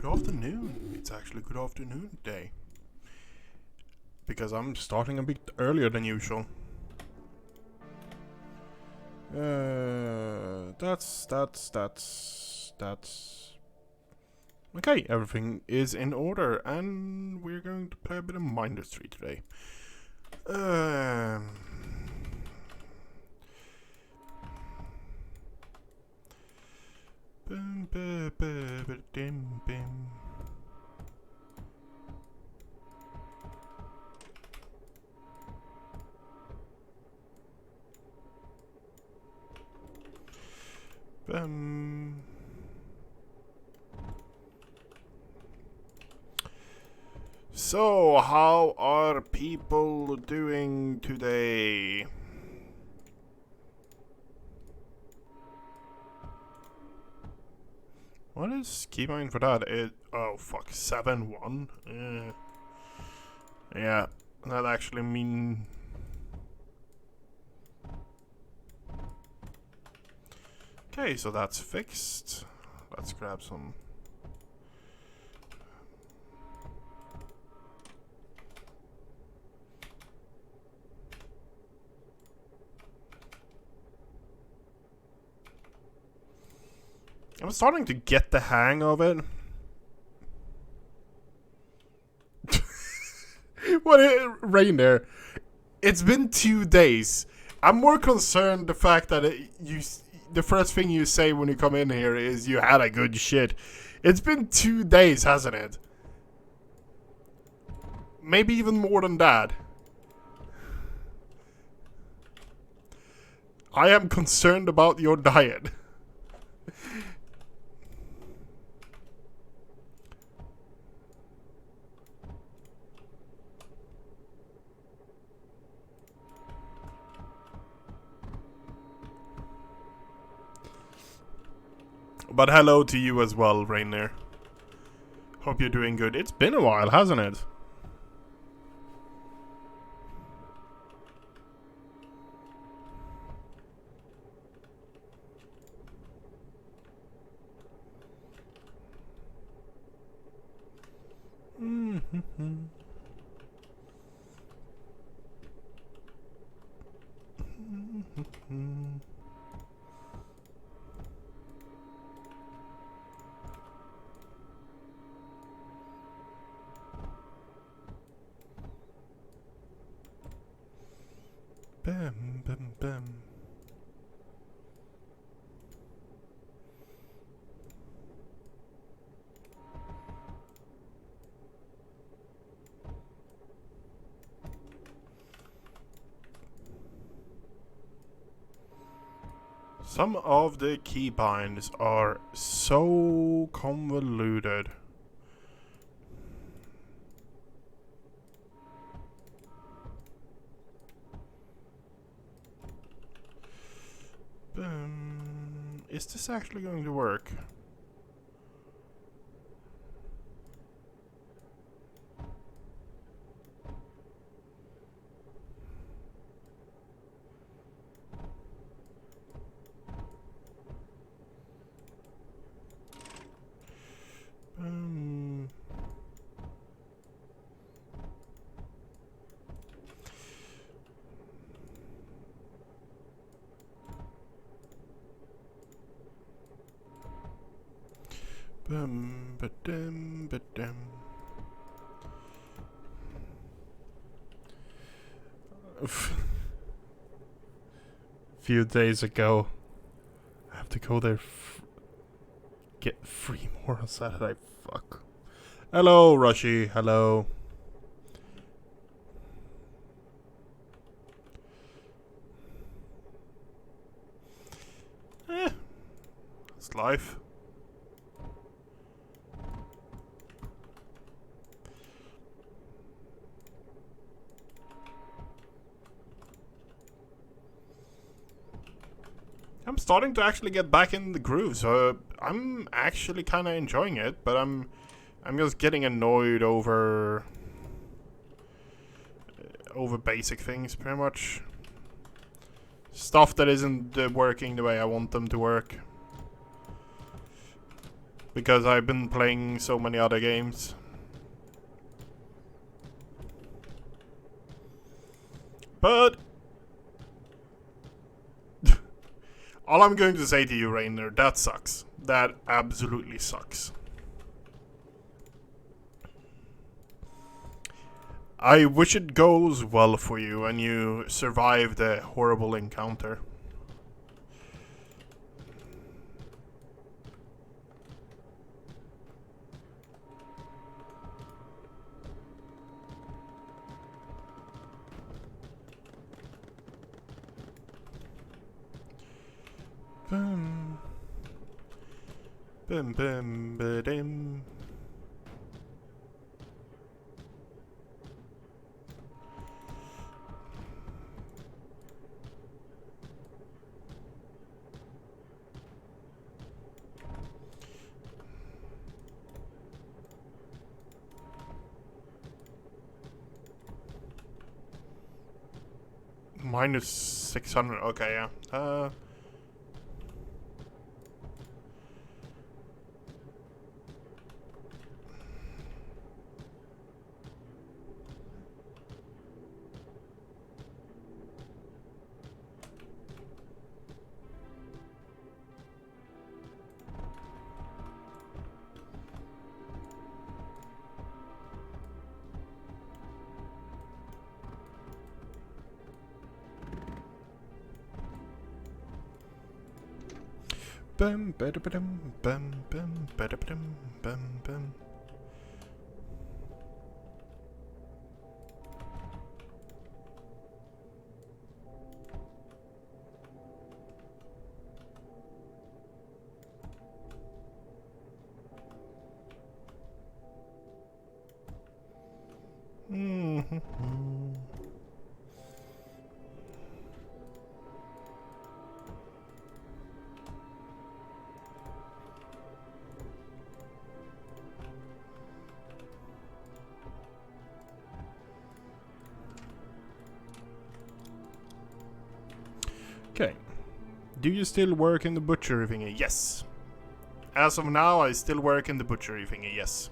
good afternoon. It's actually good afternoon today. Because I'm starting a bit earlier than usual. That's... Okay, everything is in order, and we're going to play a bit of Mindustry today. So, how are people doing today? What is keybind for that? Oh fuck, 7-1? Yeah, that actually mean... Okay, so that's fixed. Let's grab some... I'm starting to get the hang of it. What rain there? It's been 2 days. I'm more concerned the fact that the first thing you say when you come in here is you had a good shit. It's been 2 days, hasn't it? Maybe even more than that. I am concerned about your diet. But hello to you as well, Rainier. Hope you're doing good. It's been a while, hasn't it? Bam, bam, bam. Some of the keybinds are so convoluted. Is this actually going to work? Few days ago, I have to go there. Get free more on Saturday. Fuck. Hello, Rushy. Hello. It's life. I'm starting to actually get back in the groove, so I'm actually kind of enjoying it, but I'm just getting annoyed over basic things, pretty much. Stuff that isn't working the way I want them to work. because I've been playing so many other games. But all I'm going to say to you, Rainer, that sucks. That absolutely sucks. I wish it goes well for you and you survive the horrible encounter. Bum. Bum bum ba-dim. Minus 600, okay, yeah. Bum ba-da-ba-dum, bum bum ba-da-ba-dum, bum bum. Okay. Do you still work in the butchery thingy? Yes. As of now, I still work in the butchery thingy, yes.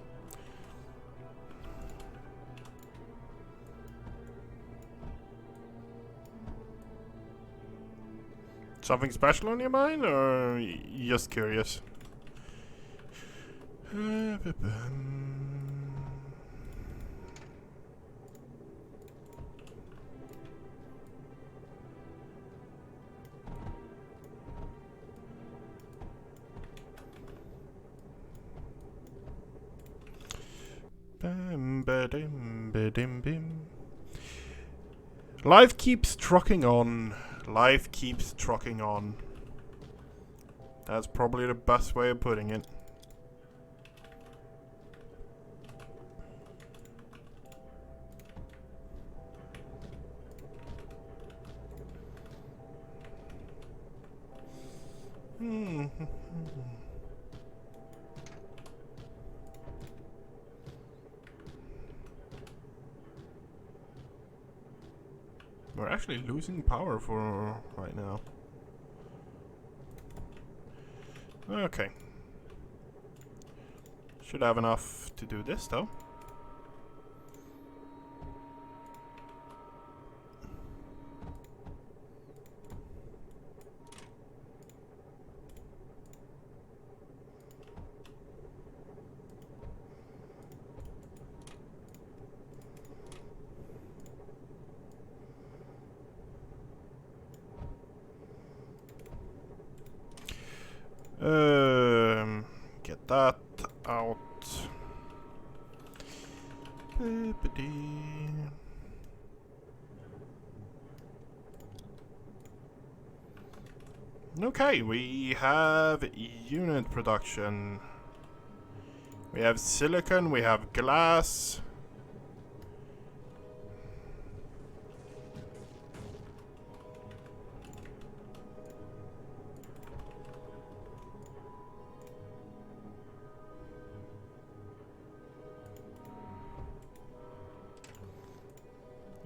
Something special on your mind, or just curious? Life keeps trucking on. Life keeps trucking on. That's probably the best way of putting it. We're actually losing power for right now. Okay. Should have enough to do this though. Get that out. Okay, we have unit production. We have silicon, we have glass.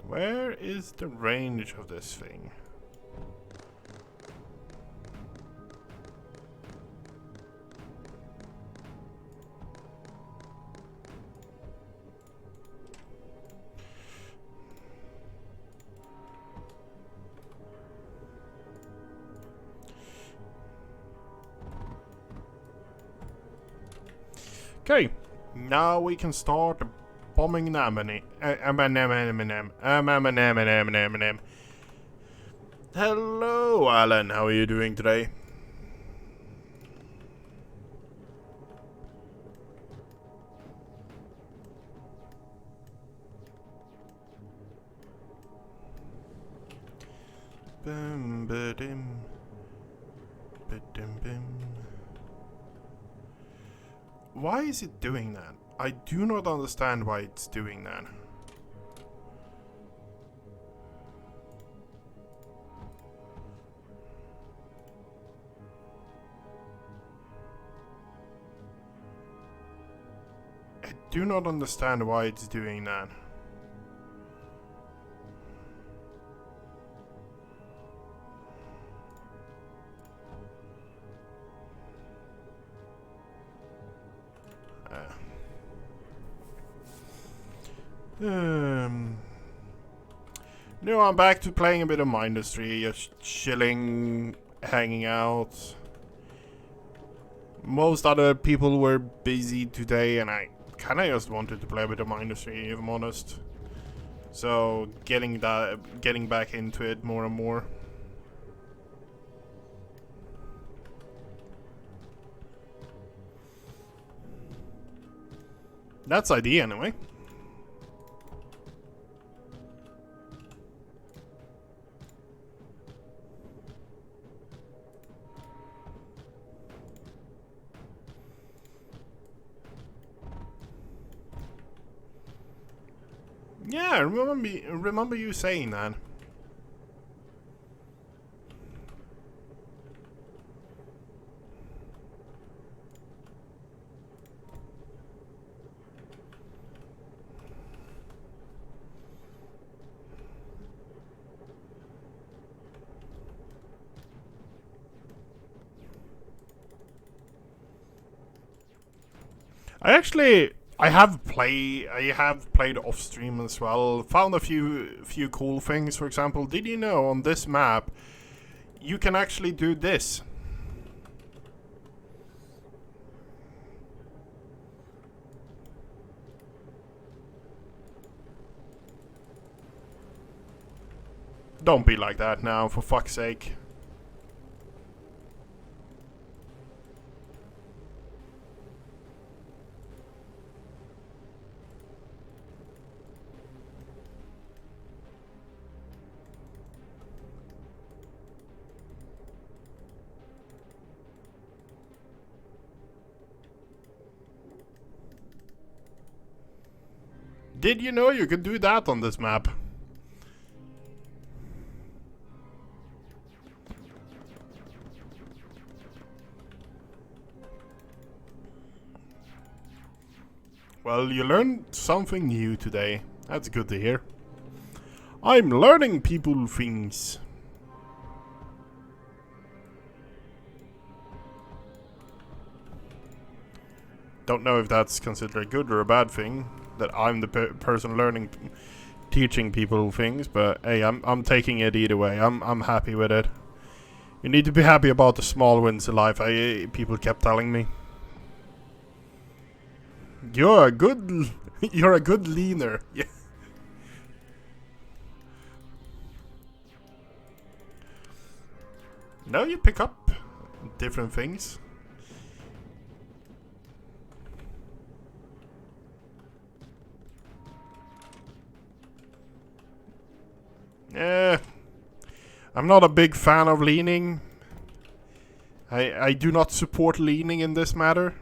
Where is the range of this thing? Okay, now we can start bombing Namani. Hello, Alan. How are you doing today? Why is it doing that? I do not understand why it's doing that. I do not understand why it's doing that. No, I'm back to playing a bit of Mindustry, just chilling, hanging out. Most other people were busy today, and I kind of just wanted to play a bit of Mindustry, if I'm honest. So getting back into it more and more. That's idea anyway. Yeah, I remember you saying that. I have played off stream as well. Found a few cool things. For example, did you know on this map you can actually do this? Don't be like that now, for fuck's sake. Did you know you could do that on this map? Well, you learned something new today. That's good to hear. I'm learning people things. Don't know if that's considered a good or a bad thing, that I'm the person learning, teaching people things, but hey, I'm taking it either way. I'm happy with it. You need to be happy about the small wins in life. People kept telling me. You're a good leaner. Yeah. No, you pick up different things. I'm not a big fan of leaning. I do not support leaning in this matter.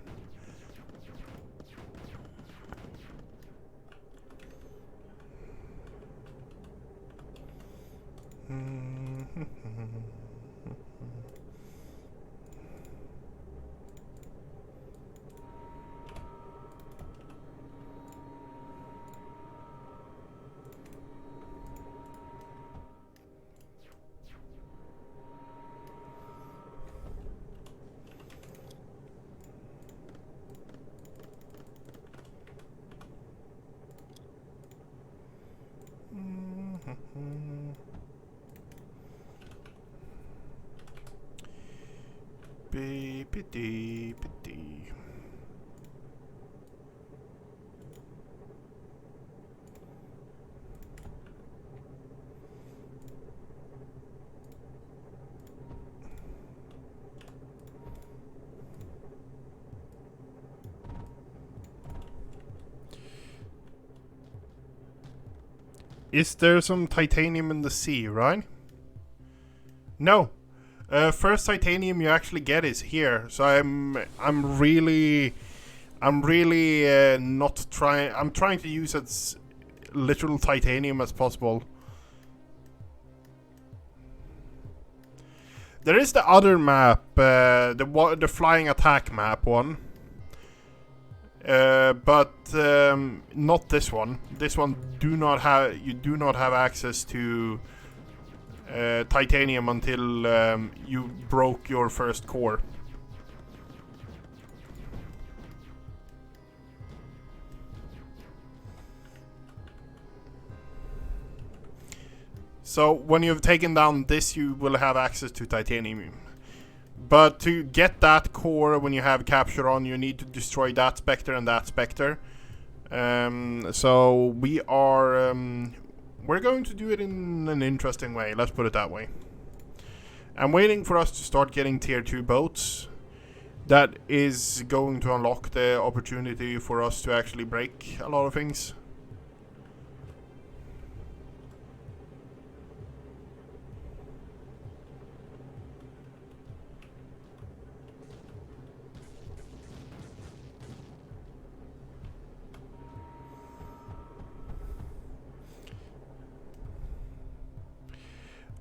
Is there some titanium in the sea, right? No. First titanium you actually get is here. So I'm really not trying. I'm trying to use as literal titanium as possible. There is the other map, the flying attack map one. But not this one. This one you do not have access to titanium until you broke your first core. So when you've taken down this, you will have access to titanium. But to get that core, when you have capture on, you need to destroy that specter and that specter. So we are we're going to do it in an interesting way. Let's put it that way. I'm waiting for us to start getting tier 2 boats. That is going to unlock the opportunity for us to actually break a lot of things.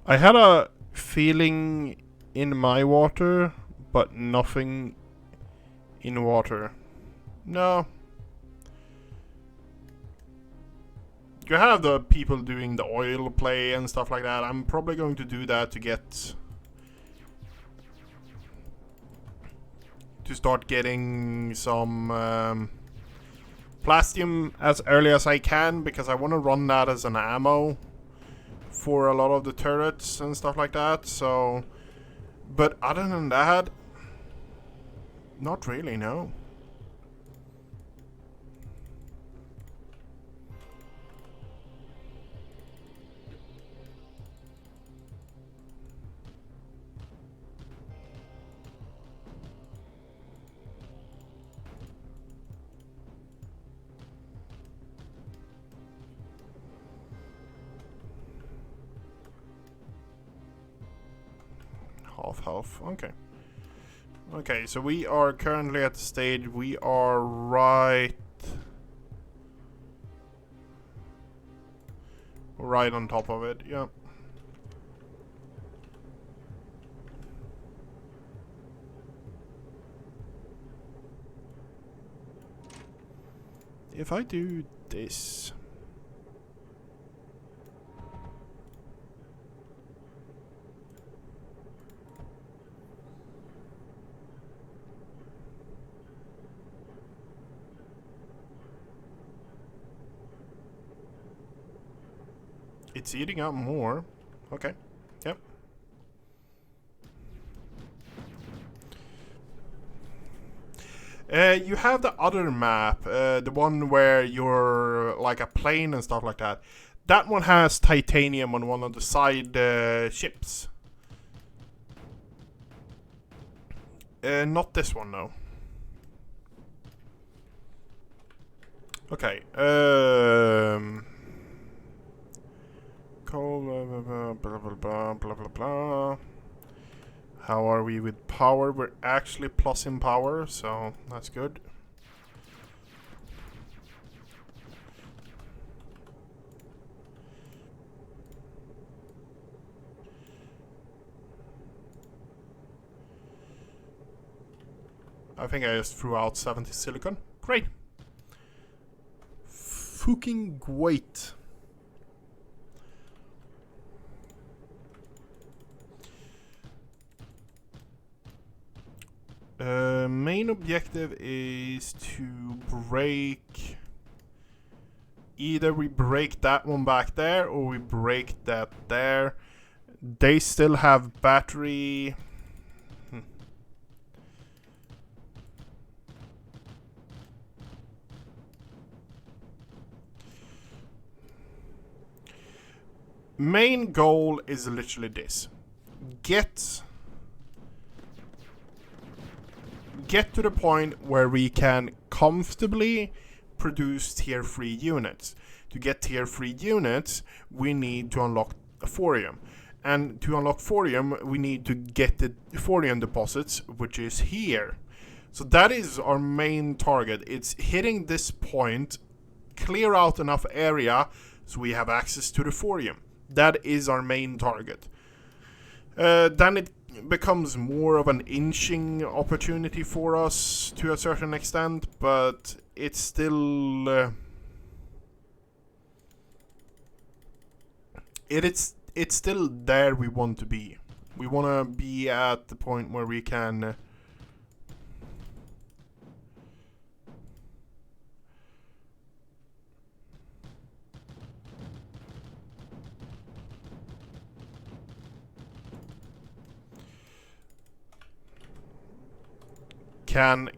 I had a feeling in my water, but nothing in water. No. You have the people doing the oil play and stuff like that. I'm probably going to do that to get... to start getting some plastium as early as I can, because I want to run that as an ammo for a lot of the turrets and stuff like that. So, but other than that, not really, no. Half health, okay. Okay, so we are currently at the stage, we are right on top of it, yeah. If I do this... It's eating up more. Okay. Yep. You have the other map, the one where you're like a plane and stuff like that. That one has titanium on one of the side ships. Not this one, though. Okay. Blah, blah, blah, blah, blah, blah. How are we with power? We're actually plus in power, so that's good. I think I just threw out 70 silicon. Great. Fucking great. Main objective is to break... Either we break that one back there, or we break that there. They still have battery... Main goal is literally this. Get to the point where we can comfortably produce tier 3 units. To get tier 3 units, we need to unlock thorium. And to unlock thorium, we need to get the thorium deposits, which is here. So that is our main target. It's hitting this point, clear out enough area so we have access to the thorium. That is our main target. Then it becomes more of an inching opportunity for us to a certain extent, but it's still it's still there we want to be. We want to be at the point where we can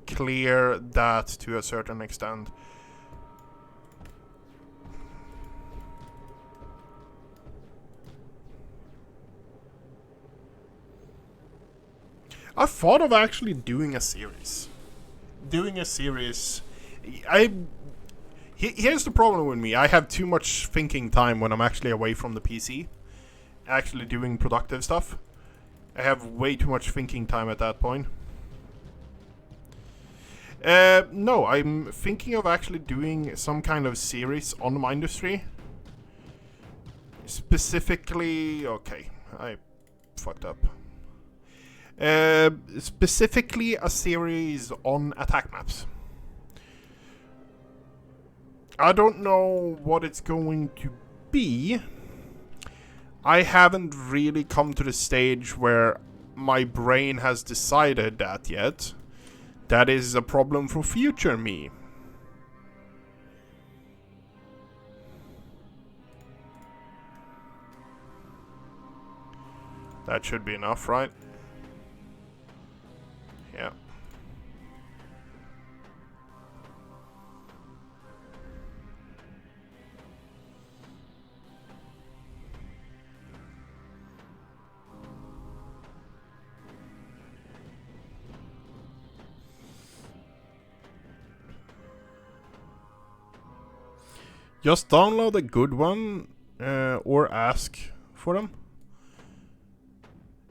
clear that to a certain extent. I thought of actually doing a series. Here's the problem with me. I have too much thinking time when I'm actually away from the PC, actually doing productive stuff. I have way too much thinking time at that point. No, I'm thinking of actually doing some kind of series on the industry. Specifically, okay, I fucked up. Specifically a series on attack maps. I don't know what it's going to be. I haven't really come to the stage where my brain has decided that yet. That is a problem for future me. That should be enough, right? Yeah. Just download a good one, or ask for them.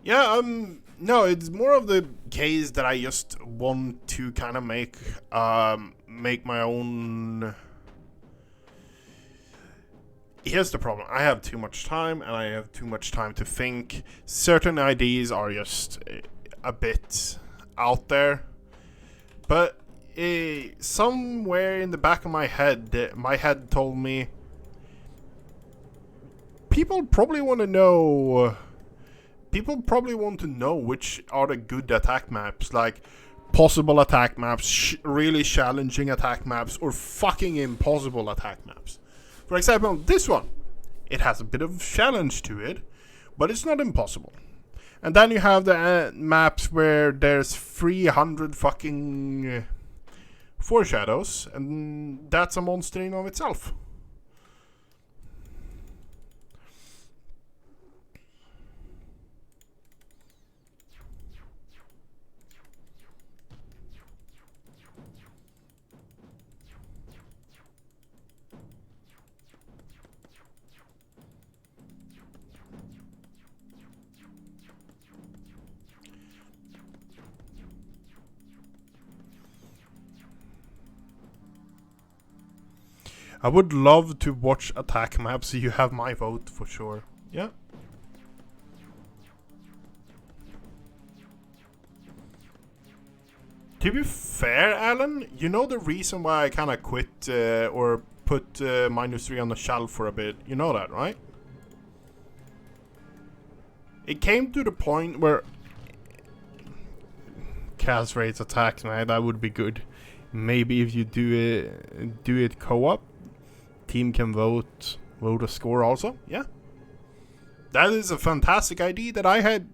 Yeah, no, it's more of the case that I just want to kind of make my own. Here's the problem. I have too much time, and I have too much time to think. Certain ideas are just a bit out there. But somewhere in the back of my head told me people probably want to know which are the good attack maps, like possible attack maps, really challenging attack maps, or fucking impossible attack maps. For example, this one, it has a bit of challenge to it, but it's not impossible. And then you have the maps where there's 300 fucking foreshadows, and that's a monster in of itself. I would love to watch attack maps, so you have my vote for sure. Yeah. To be fair, Alan, you know the reason why I kind of quit or put -3 on the shelf for a bit? You know that, right? It came to the point where cast rates attacks, man, that would be good. Maybe if you do it co-op, team can vote a score also. Yeah, that is a fantastic idea that I had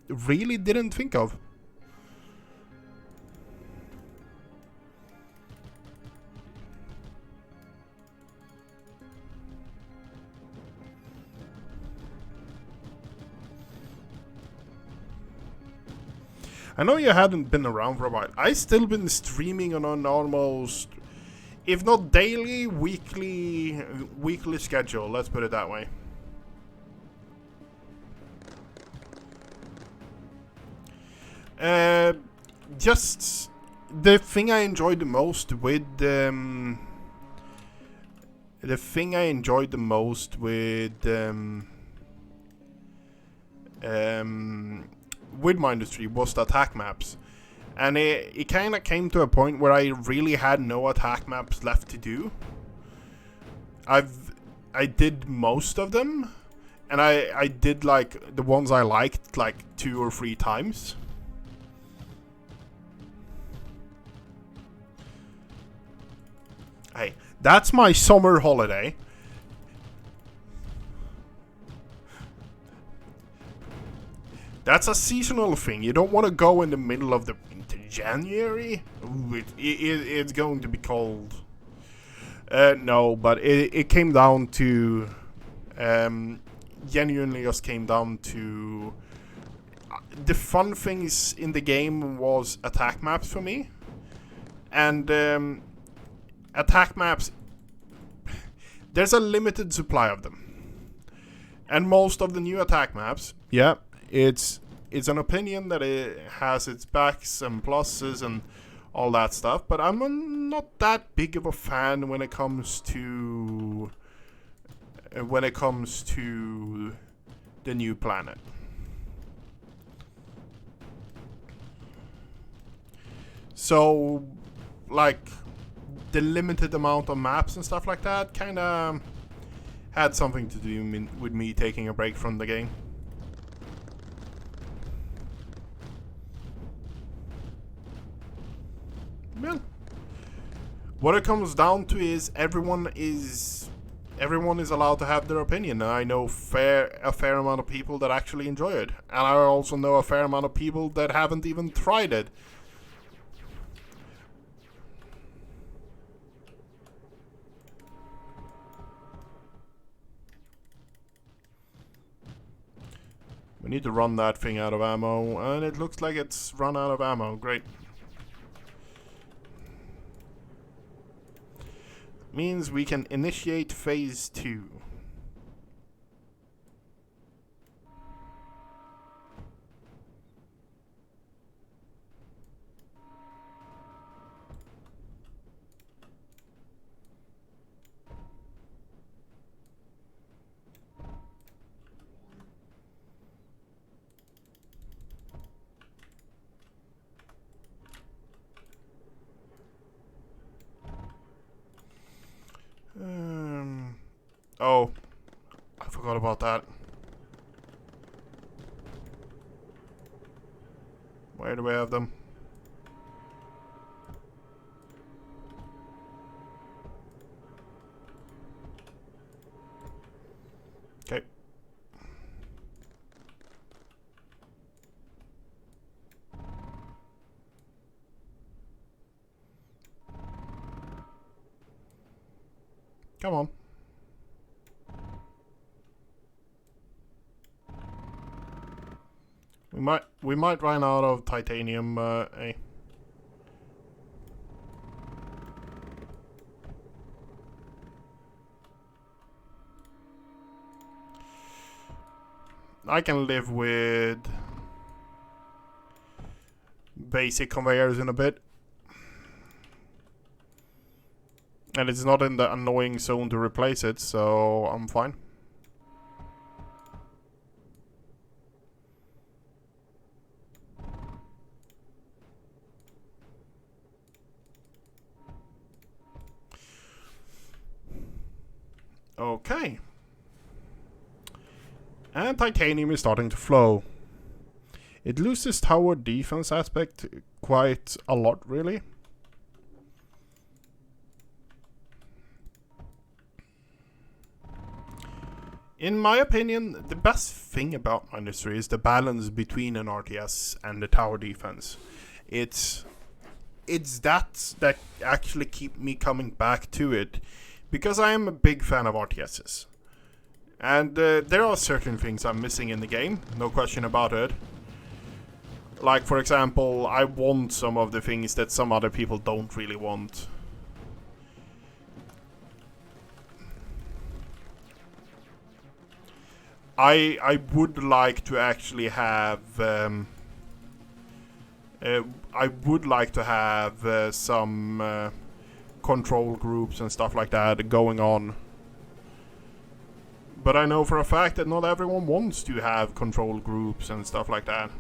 really didn't think of. I know you hadn't been around for a while. I still been streaming on almost. if not daily, weekly schedule. Let's put it that way. Just the thing I enjoyed the most with with my industry was the attack maps. And it kind of came to a point where I really had no attack maps left to do. I did most of them, and I did like the ones I liked like 2 or 3 times. Hey, that's my summer holiday. That's a seasonal thing. You don't want to go in the middle of the January. Ooh, it's going to be cold. No, but it came down to genuinely just came down to the fun things in the game was attack maps for me, and attack maps. There's a limited supply of them, and most of the new attack maps, yeah. It's an opinion that it has its backs and pluses and all that stuff, but I'm not that big of a fan when it comes to the new planet. So, like, the limited amount of maps and stuff like that kind of had something to do with me taking a break from the game. Well, what it comes down to is everyone is allowed to have their opinion. And I know a fair amount of people that actually enjoy it, and I also know a fair amount of people that haven't even tried it. We need to run that thing out of ammo, and it looks like it's run out of ammo. Great. Means we can initiate phase 2. Oh, I forgot about that. Where do we have them? Okay. Come on. We might run out of titanium, eh? I can live with basic conveyors in a bit. And it's not in the annoying zone to replace it, so I'm fine. Okay. And titanium is starting to flow. It loses tower defense aspect quite a lot, really. In my opinion, the best thing about my industry is the balance between an RTS and the tower defense. It's that actually keep me coming back to it, because I am a big fan of RTSs. And there are certain things I'm missing in the game, no question about it. Like, for example, I want some of the things that some other people don't really want. I would like to actually have I would like to have some control groups and stuff like that going on. But I know for a fact that not everyone wants to have control groups and stuff like that.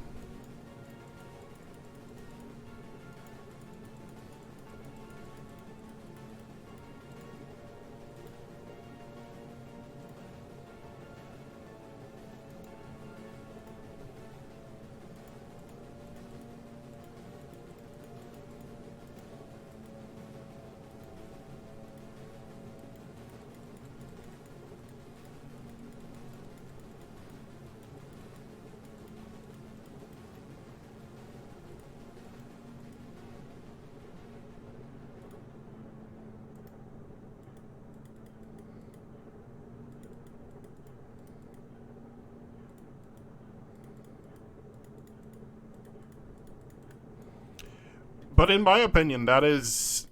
But in my opinion, that is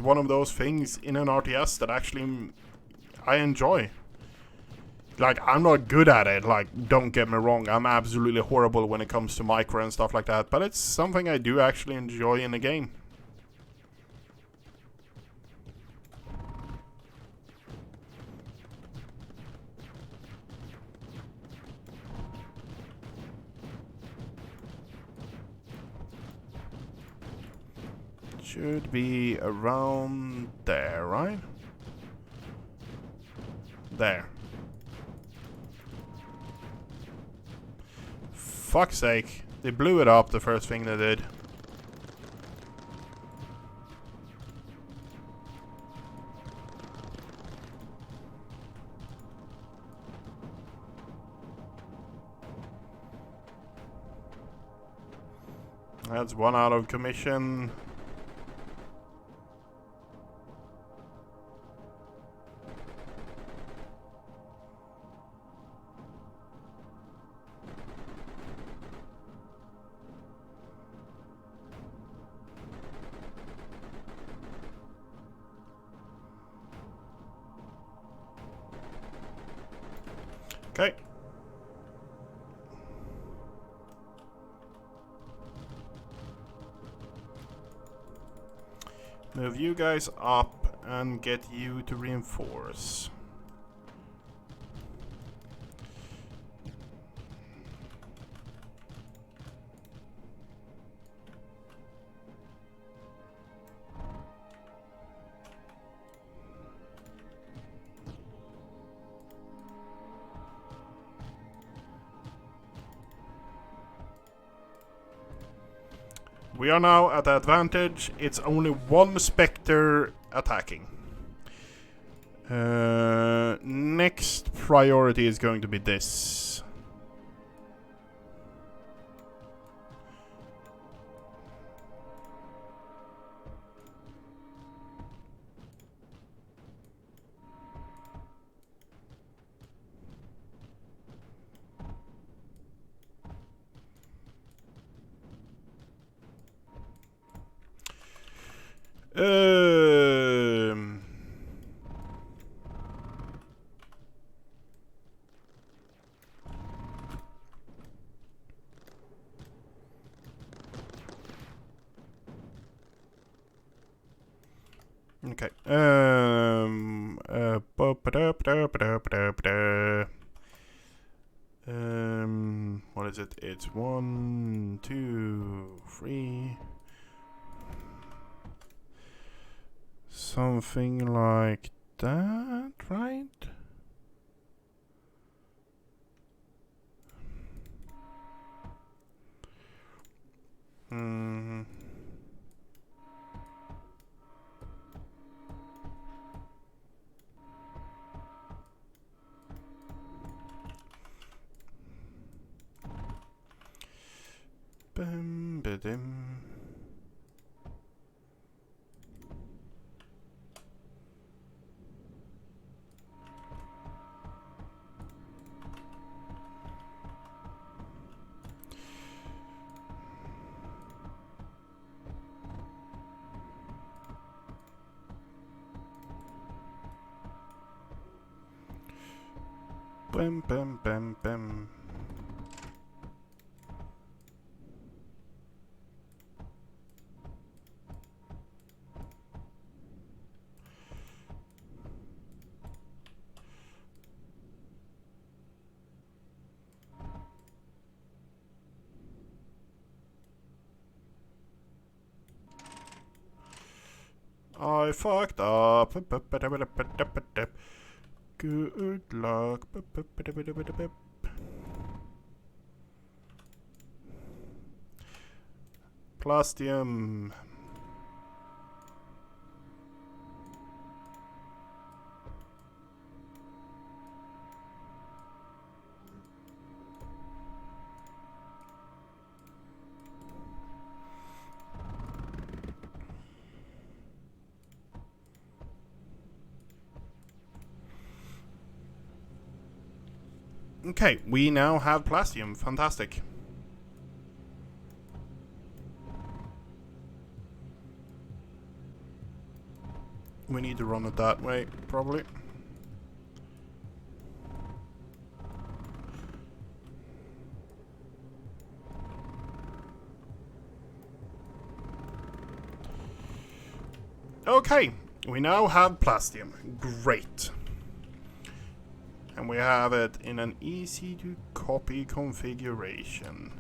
one of those things in an RTS that actually I enjoy. Like, I'm not good at it, like, don't get me wrong, I'm absolutely horrible when it comes to micro and stuff like that, but it's something I do actually enjoy in the game. Should be around there, right? There. Fuck's sake. They blew it up the first thing they did. That's one out of commission. Okay. Move you guys up and get you to reinforce. We are now at the advantage. It's only one Spectre attacking. Next priority is going to be this. Okay. What is it? It's 1, 2, 3. Something like that, right? Hmm. Bum, ba-dum. Bam, bam, bam, bam. I fucked up. Good luck. Plastium. Okay, we now have plastium. Fantastic. We need to run it that way, probably. Okay, we now have plastium. Great. And we have it in an easy to copy configuration.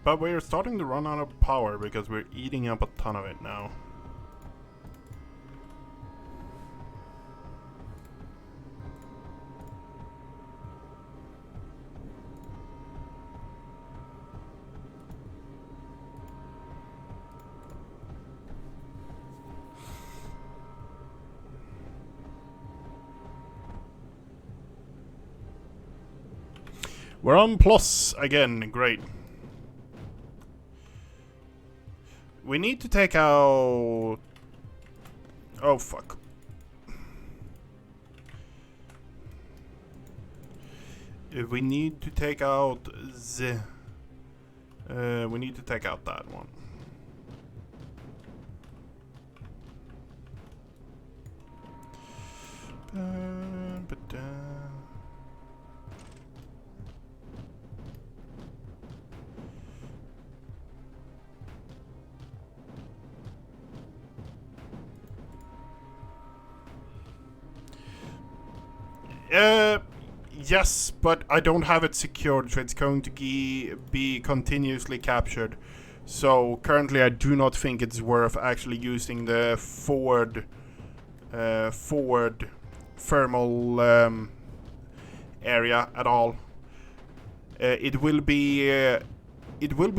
But we're starting to run out of power because we're eating up a ton of it now. We're on plus again, great. We need to take out... Oh, fuck. We need to take out the... we need to take out that one. Yes, but I don't have it secured, so it's going to be continuously captured. So currently I do not think it's worth actually using the forward thermal area at all. It will be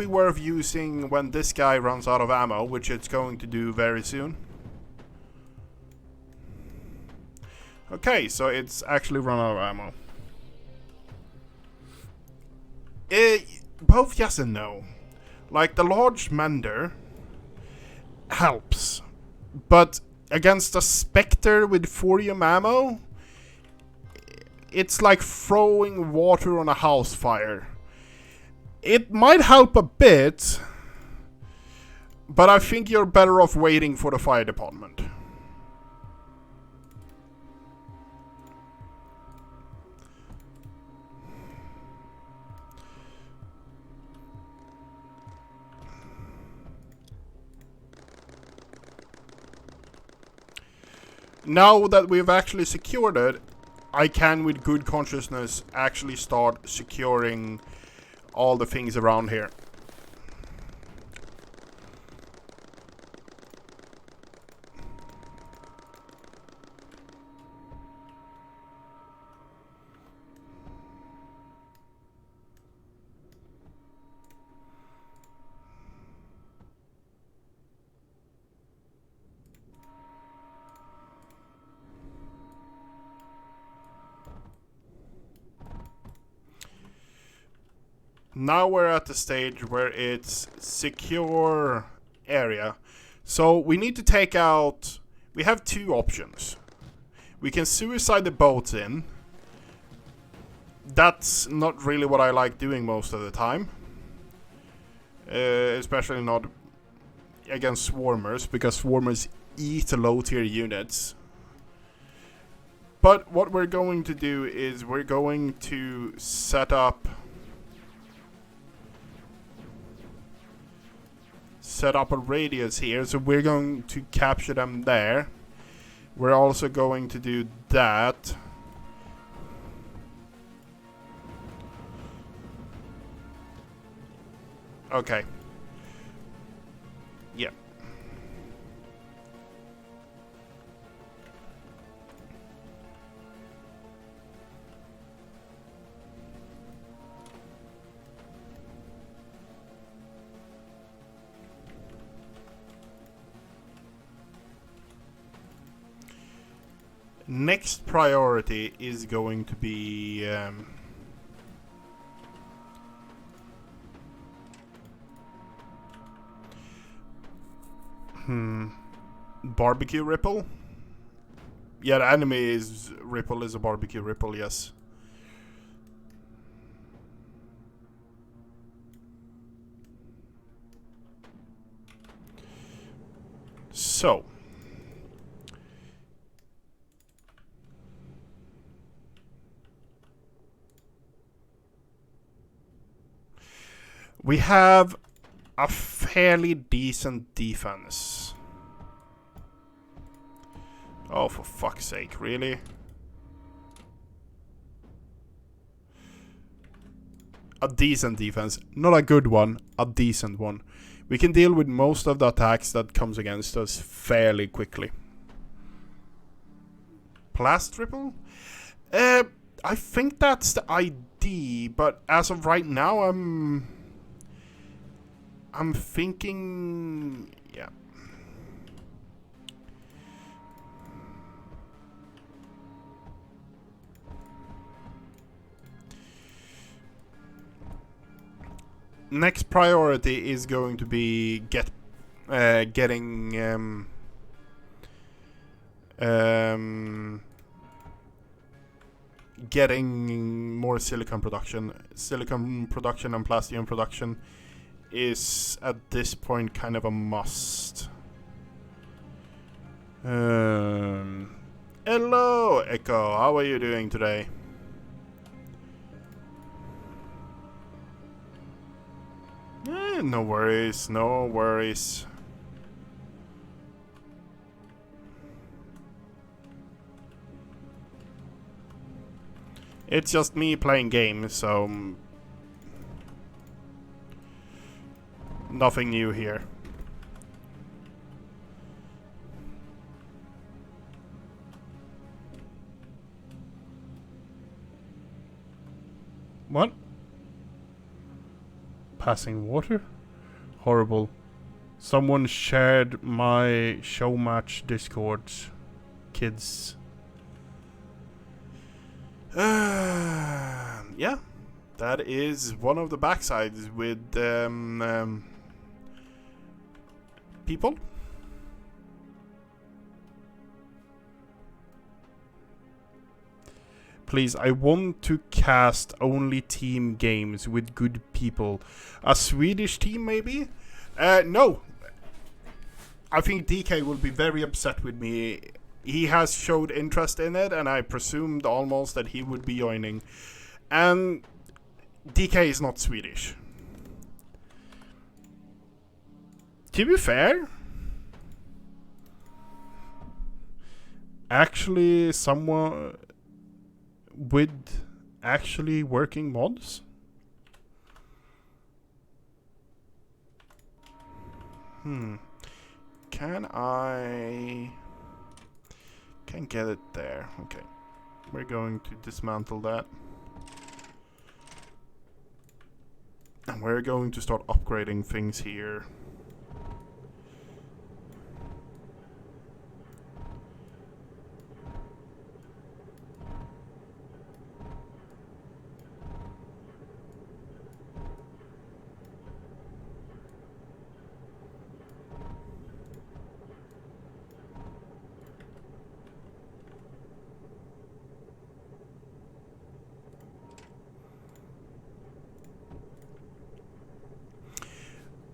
worth using when this guy runs out of ammo, which it's going to do very soon. Okay, so it's actually run out of ammo. Both yes and no. Like, the large mender helps, but against a Spectre with thorium ammo, it's like throwing water on a house fire. It might help a bit, but I think you're better off waiting for the fire department. Now that we've actually secured it, I can with good consciousness actually start securing all the things around here. Now we're at the stage where it's secure area. So we need to take out... We have two options. We can suicide the boats in. that's not really what I like doing most of the time. Especially not against swarmers, because swarmers eat low tier units. But what we're going to do is we're going to set up a radius here, so we're going to capture them there. We're also going to do that. Okay. Yeah. Next priority is going to be barbecue ripple. Yeah, the enemy is ripple is a barbecue ripple, yes. So we have a fairly decent defense. Oh, for fuck's sake, really? A decent defense. Not a good one, a decent one. We can deal with most of the attacks that comes against us fairly quickly. Blast triple? I think that's the ID, but as of right now, I'm thinking, yeah. Next priority is going to be getting getting more silicon production. Silicon production and plastium production is at this point kind of a must. Hello, Echo. How are you doing today? No worries, no worries. It's just me playing games, so nothing new here. What? Passing water? Horrible. Someone shared my show match Discord. Kids. Yeah. That is one of the backsides with people. Please, I want to cast only team games with good people. A Swedish team, maybe? No. I think DK will be very upset with me. He has showed interest in it, and I presumed almost that he would be joining. And DK is not Swedish. To be fair, actually, someone with actually working mods? Can get it there. Okay. We're going to dismantle that. And we're going to start upgrading things here.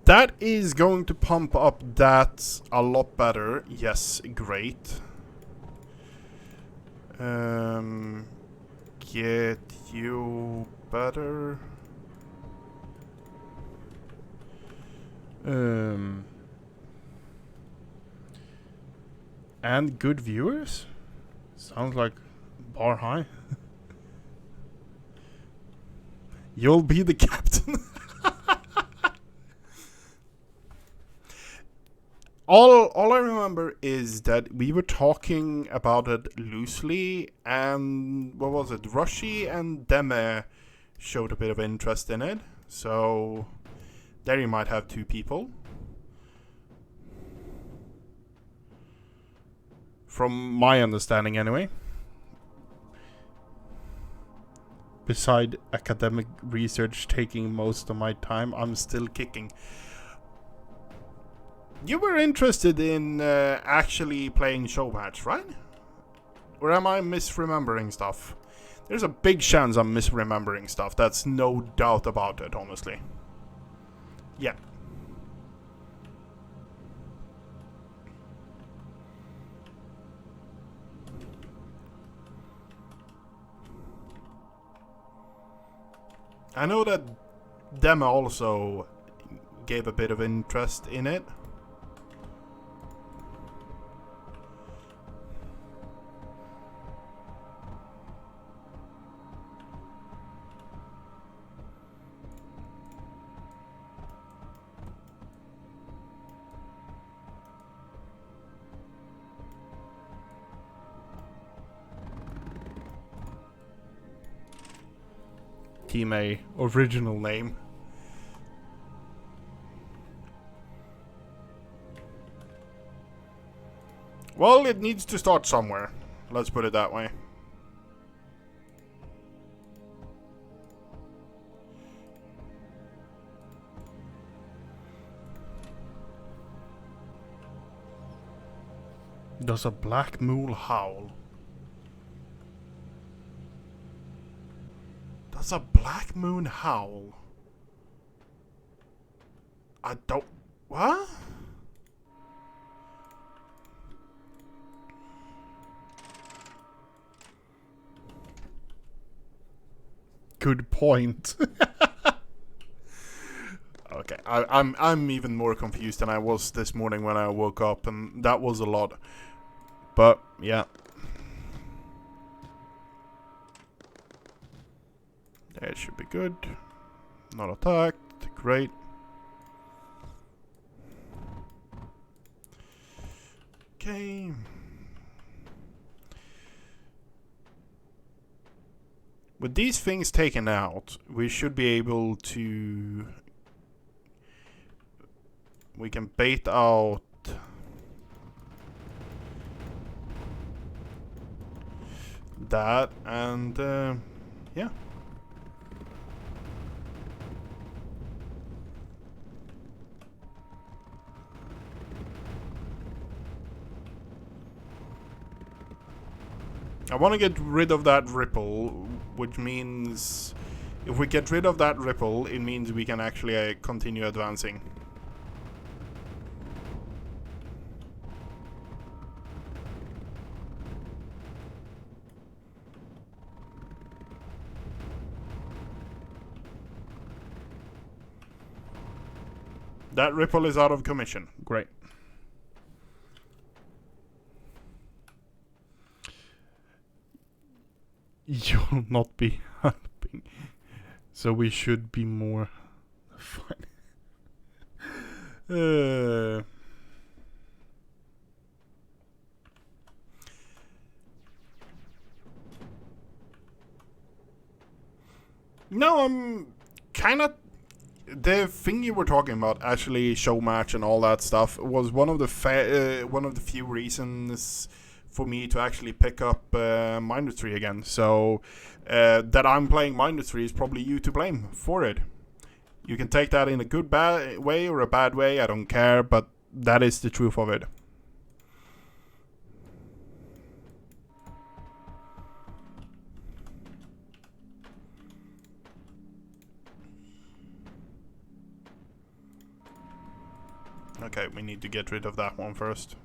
That is going to pump up that a lot better. Yes, great. Get you better. And good viewers? Sounds like bar high. You'll be the captain. All I remember is that we were talking about it loosely, and what was it? Rushi and Deme showed a bit of interest in it, so there you might have two people. From my understanding, anyway. Beside academic research taking most of my time, I'm still kicking. You were interested in actually playing Showmatch, right? Or am I misremembering stuff? There's a big chance I'm misremembering stuff. That's no doubt about it, honestly. Yeah. I know that Dema also gave a bit of interest in it. Team A, original name. Well, it needs to start somewhere. Let's put it that way. Does a black mule howl? Does a black moon howl? I don't... What? Good point. Okay, I'm even more confused than I was this morning when I woke up, and that was a lot. But yeah. That should be good. Not attacked. Great. Okay. With these things taken out, we should be able to... We can bait out... that, and yeah. I want to get rid of that ripple, which means if we get rid of that ripple, it means we can actually continue advancing. That ripple is out of commission. Great. You'll not be helping. So we should be more fun. No, I'm kind of... The thing you were talking about, actually, show match and all that stuff, was one of the few reasons for me to actually pick up Minor 3 again. So that I'm playing Minor 3 is probably you to blame for it. You can take that in a good way or a bad way, I don't care, but that is the truth of it. Okay, we need to get rid of that one first.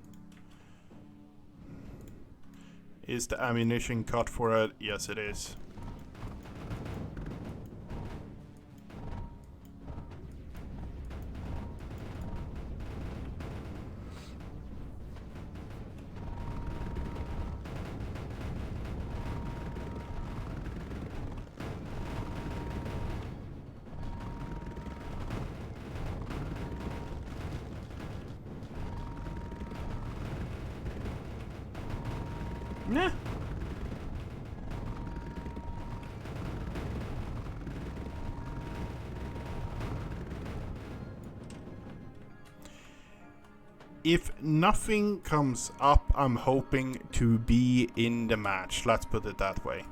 Is the ammunition cut for it? Yes, it is. Nah. If nothing comes up, I'm hoping to be in the match. Let's put it that way.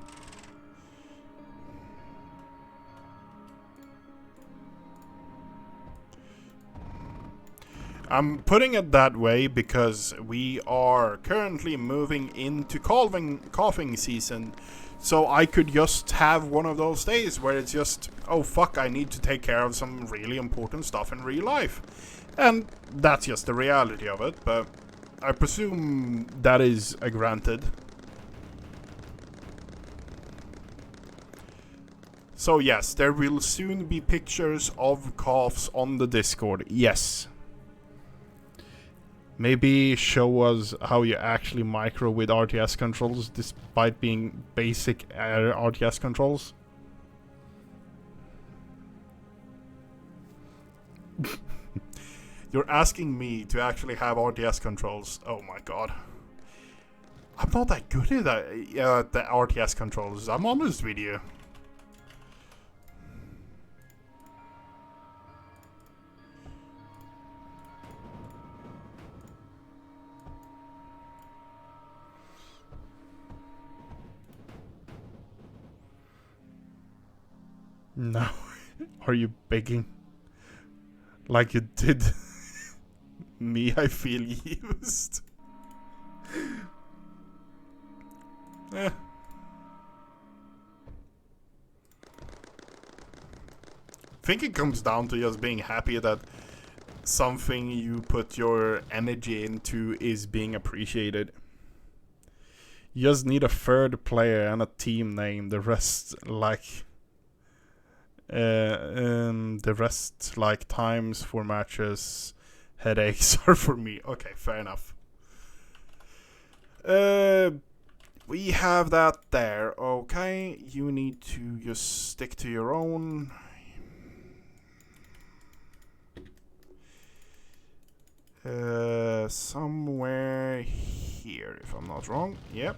I'm putting it that way because we are currently moving into coughing season. So I could just have one of those days where it's just, oh fuck, I need to take care of some really important stuff in real life. And that's just the reality of it, but I presume that is a granted. So yes, there will soon be pictures of coughs on the Discord, yes. Maybe show us how you actually micro with RTS controls despite being basic RTS controls. You're asking me to actually have RTS controls. Oh my god. I'm not that good at the RTS controls. I'm honest with you. No. Are you begging? Like you did me, I feel used. Eh. I think it comes down to just being happy that something you put your energy into is being appreciated. You just need a third player and a team name. The rest, like times for matches, headaches are for me. Okay, fair enough. We have that there. Okay, you need to just stick to your own. Somewhere here, if I'm not wrong. Yep.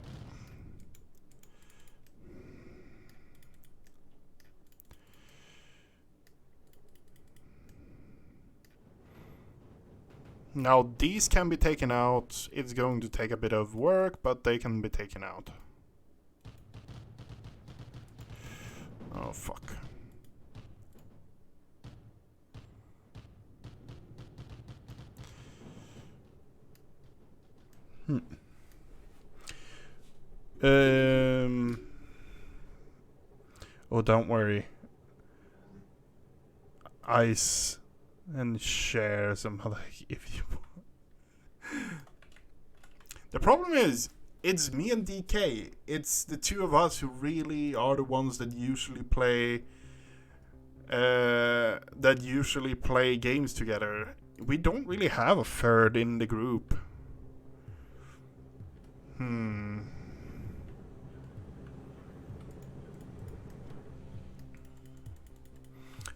Now these can be taken out. It's going to take a bit of work, but they can be taken out. Oh fuck. Oh, don't worry. Ice and share some if you. The problem is, it's me and DK. It's the two of us who really are the ones that usually play. Games together. We don't really have a third in the group.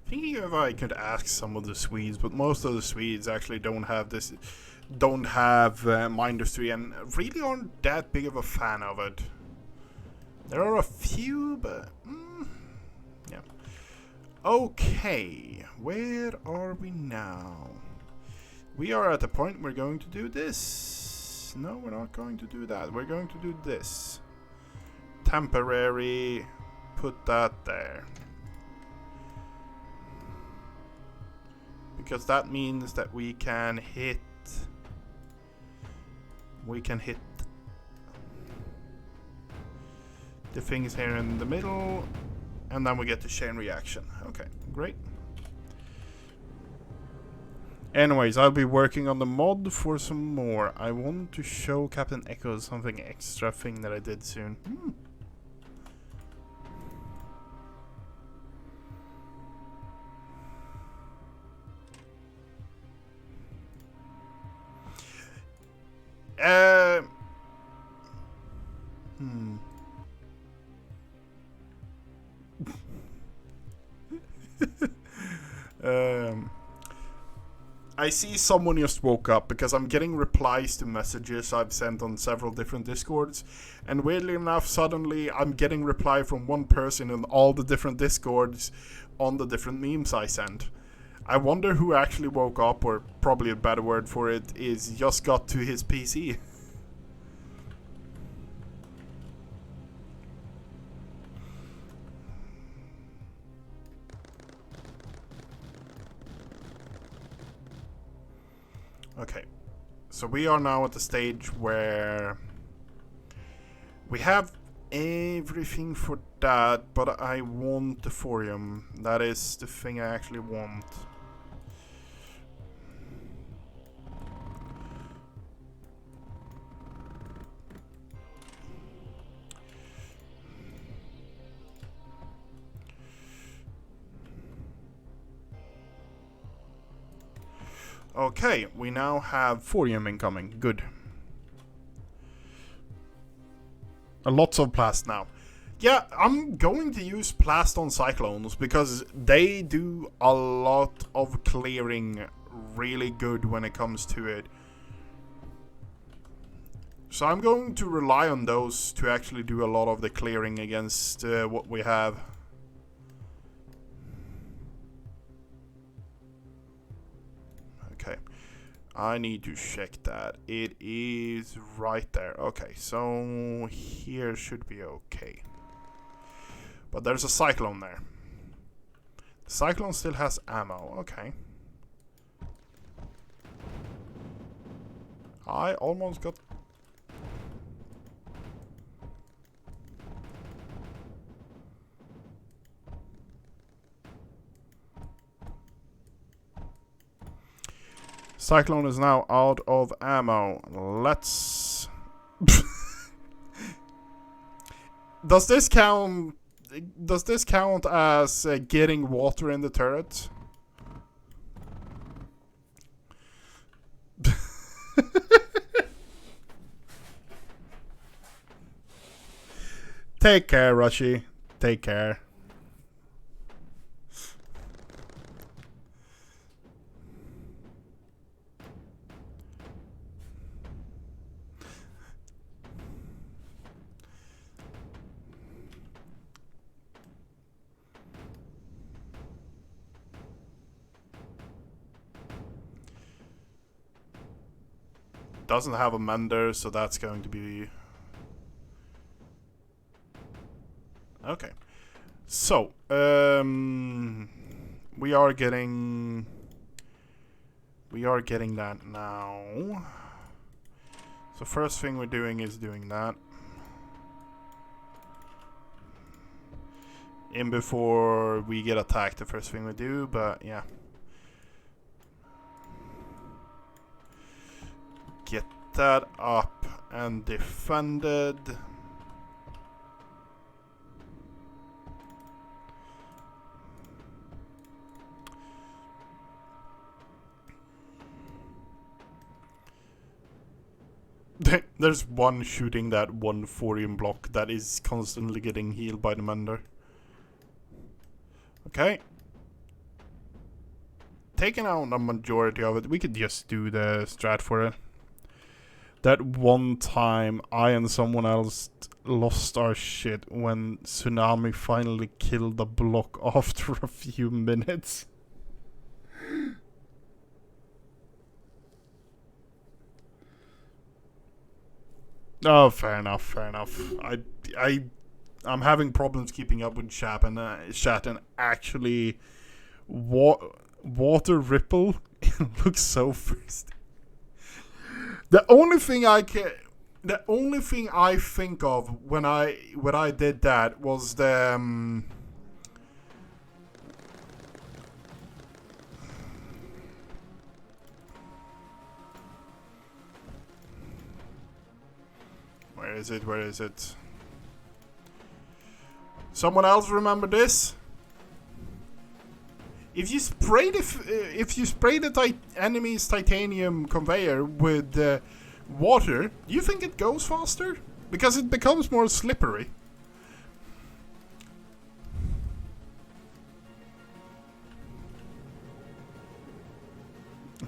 Thinking if I could ask some of the Swedes, but most of the Swedes actually don't have Mindustry and really aren't that big of a fan of it. There are a few, but yeah. Okay, where are we now? We are at the point we're going to do this. No, we're not going to do that. We're going to do this. Temporary, put that there. Because that means that we can hit the things here in the middle, and then we get the chain reaction. Okay, great. Anyways, I'll be working on the mod for some more. I want to show Captain Echo something extra thing that I did soon. Uh, hmm. I see someone just woke up because I'm getting replies to messages I've sent on several different Discords, and weirdly enough, suddenly I'm getting reply from one person in all the different Discords on the different memes I sent. I wonder who actually woke up, or probably a better word for it is just got to his PC. Okay, so we are now at the stage where we have everything for that, but I want the thorium. That is the thing I actually want. Okay, we now have thorium incoming. Good. Lots of plast now. Yeah, I'm going to use plast on cyclones because they do a lot of clearing really good when it comes to it. So I'm going to rely on those to actually do a lot of the clearing against what we have. Okay. I need to check that. It is right there. Okay, so here should be okay. But there's a cyclone there. The cyclone still has ammo. Okay. I almost got... Cyclone is now out of ammo. Let's... Does this count as getting water in the turret? Take care, Rushy. Take care. Doesn't have a mender, so that's going to be... Okay. So, we are getting that now. So first thing we're doing is doing that. In before we get attacked, the first thing we do, but yeah. Get that up and defended. There's one shooting that one thorium block that is constantly getting healed by the mender. Okay. Taking out a majority of it, we could just do the strat for it. That one time I and someone else lost our shit when Tsunami finally killed the block after a few minutes. Oh, fair enough, fair enough. I'm having problems keeping up with chat and actually water ripple looks so thirsty. The only thing I think of when I did that was the Where is it? Where is it? Someone else remember this? If you spray the enemy's titanium conveyor with water, do you think it goes faster? Because it becomes more slippery.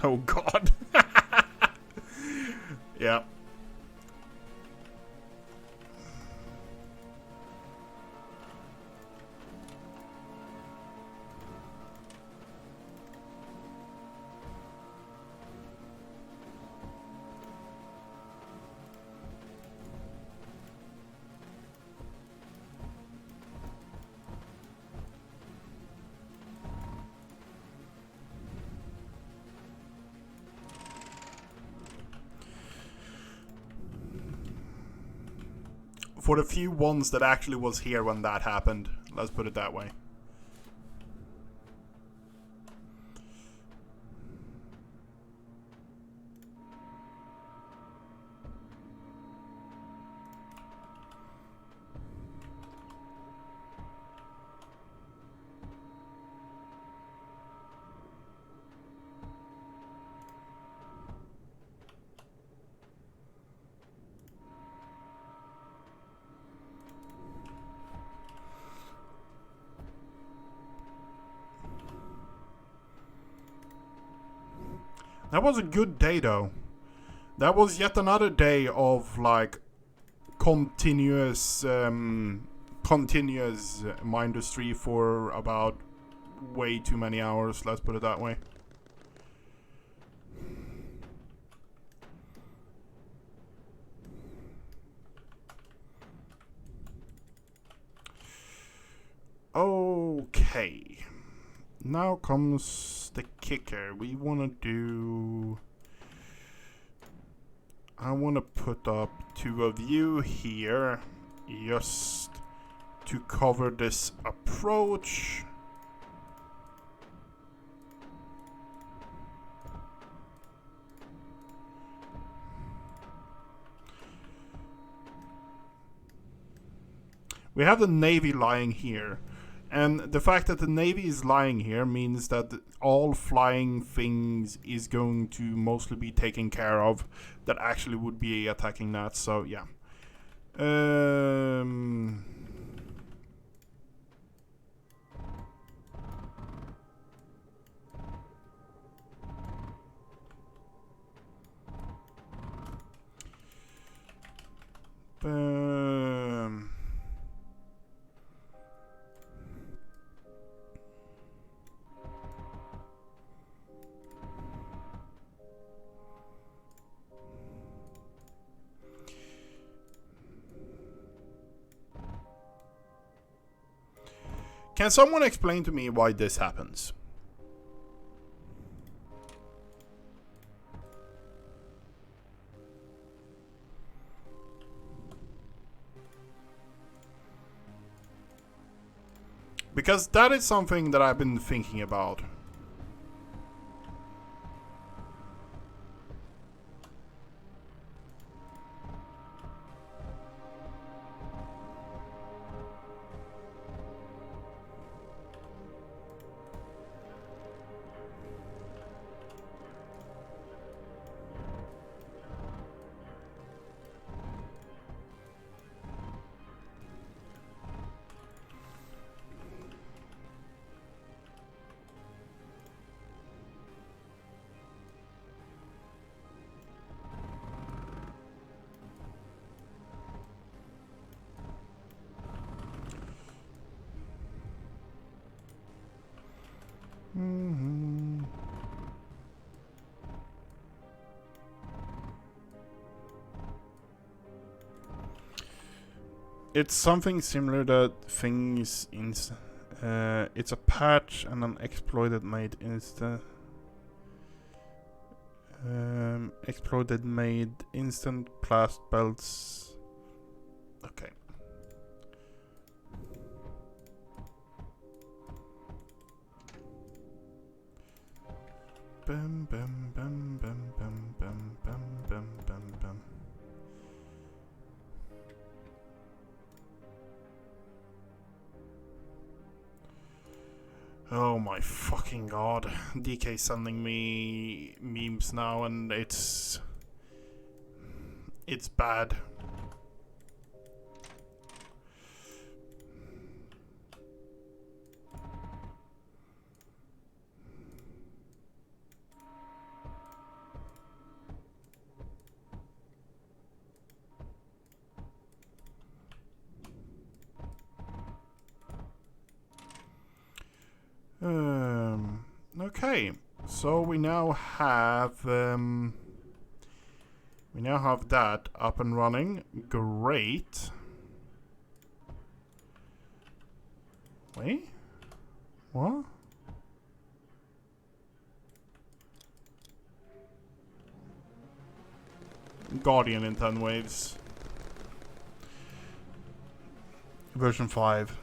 Oh god. Yeah. For the few ones that actually was here when that happened. Let's put it that way. That was a good day though. That was yet another day of like continuous Mindustry for about way too many hours, let's put it that way. Okay. Now comes the kicker. We want to do... I want to put up two of you here just to cover this approach. We have the Navy lying here. And the fact that the Navy is lying here means that all flying things is going to mostly be taken care of that actually would be attacking that. So, yeah. Can someone explain to me why this happens? Because that is something that I've been thinking about. It's something similar that things in it's a patch and an exploited made exploited made instant blast belts. Okay. Bam bam bam bam bam bam bam bam bam bam. Oh my fucking god. DK sending me memes now and it's bad. Okay, so we now have that up and running. Great. Wait, what? Guardian in 10 waves. Version 5.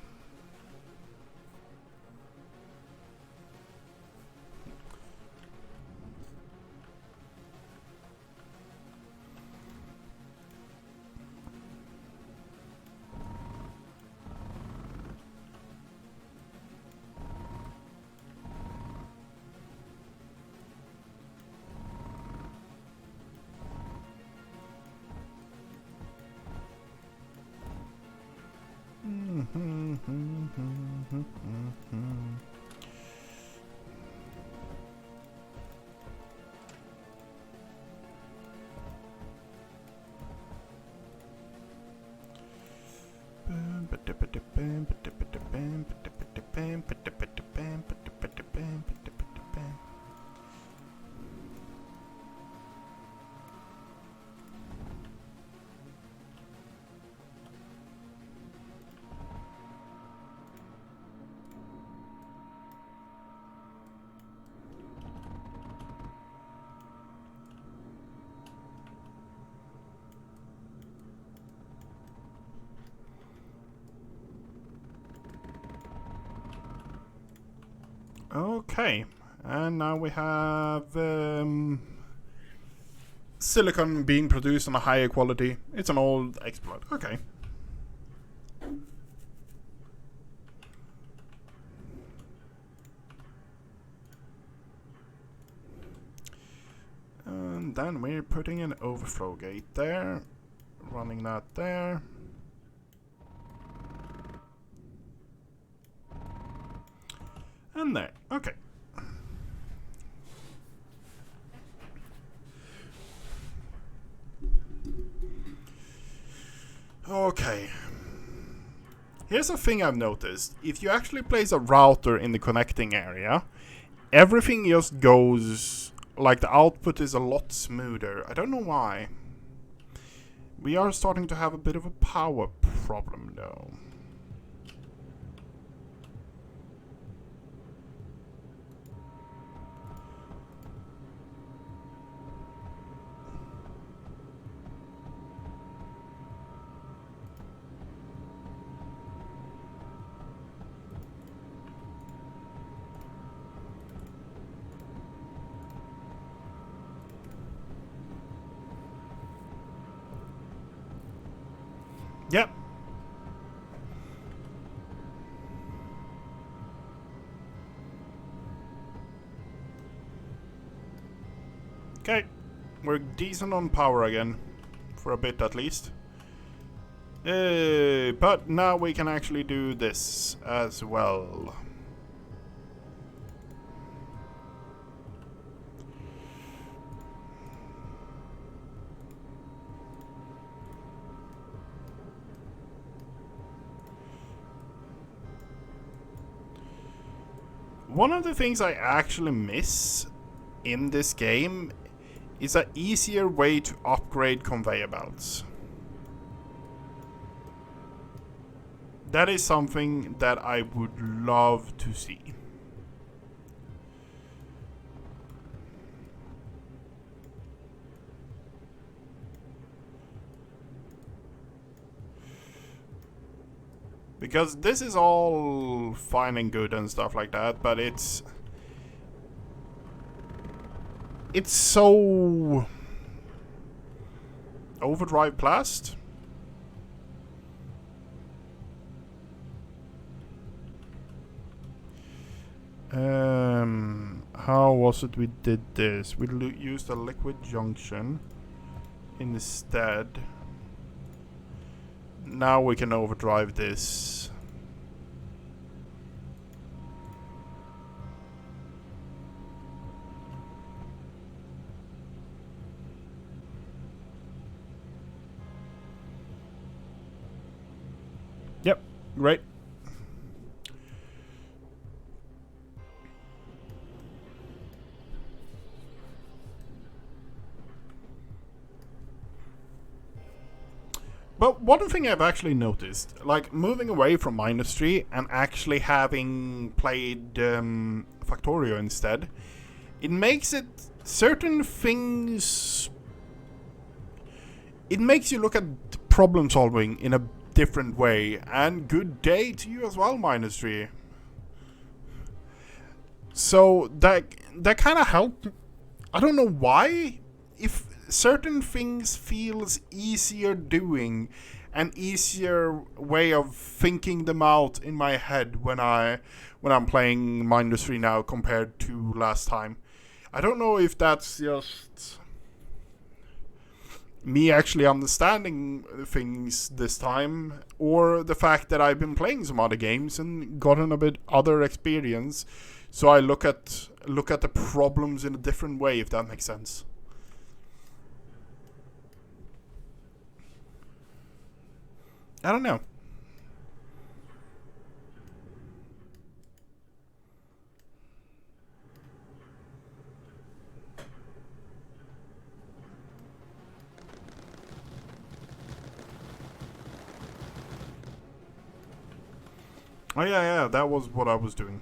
Okay, and now we have silicon being produced on a higher quality. It's an old exploit. Okay. And then we're putting an overflow gate there, running that there. And there. Okay. Okay. Here's a thing I've noticed. If you actually place a router in the connecting area, everything just goes... like the output is a lot smoother. I don't know why. We are starting to have a bit of a power problem though. Yep. Okay. We're decent on power again. For a bit at least. But now we can actually do this as well. One of the things I actually miss in this game is an easier way to upgrade conveyor belts. That is something that I would love to see. Because this is all fine and good and stuff like that, but it's so overdrive plast. How was it we did this? We used a liquid junction instead. Now we can overdrive this. Yep, great. But one thing I've actually noticed, like moving away from -3 and actually having played Factorio instead, it makes it certain things. It makes you look at problem solving in a different way. And good day to you as well, -3. So that kind of helped. I don't know why. If certain things feels easier doing, an easier way of thinking them out in my head when I'm playing -3 now compared to last time. I don't know if that's just me actually understanding things this time, or the fact that I've been playing some other games and gotten a bit other experience, so I look at the problems in a different way, if that makes sense. I don't know. Oh yeah, that was what I was doing.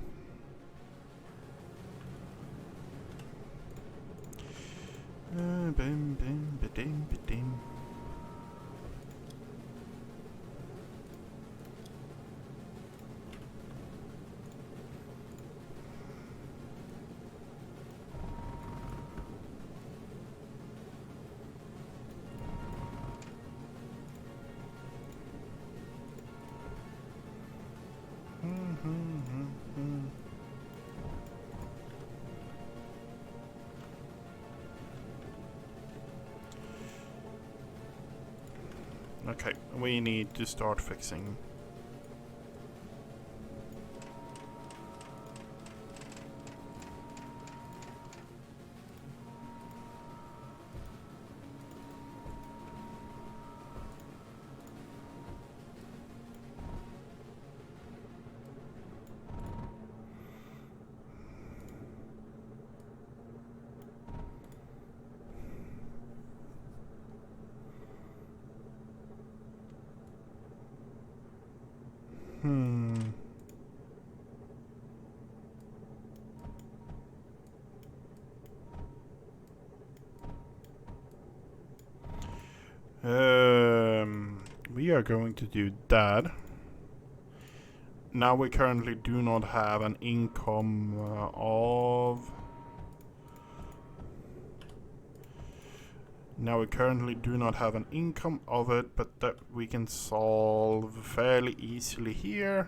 Okay, we need to start fixing. We are going to do that. Now we currently do not have an income of... Now we currently do not have an income of it, but that we can solve fairly easily here.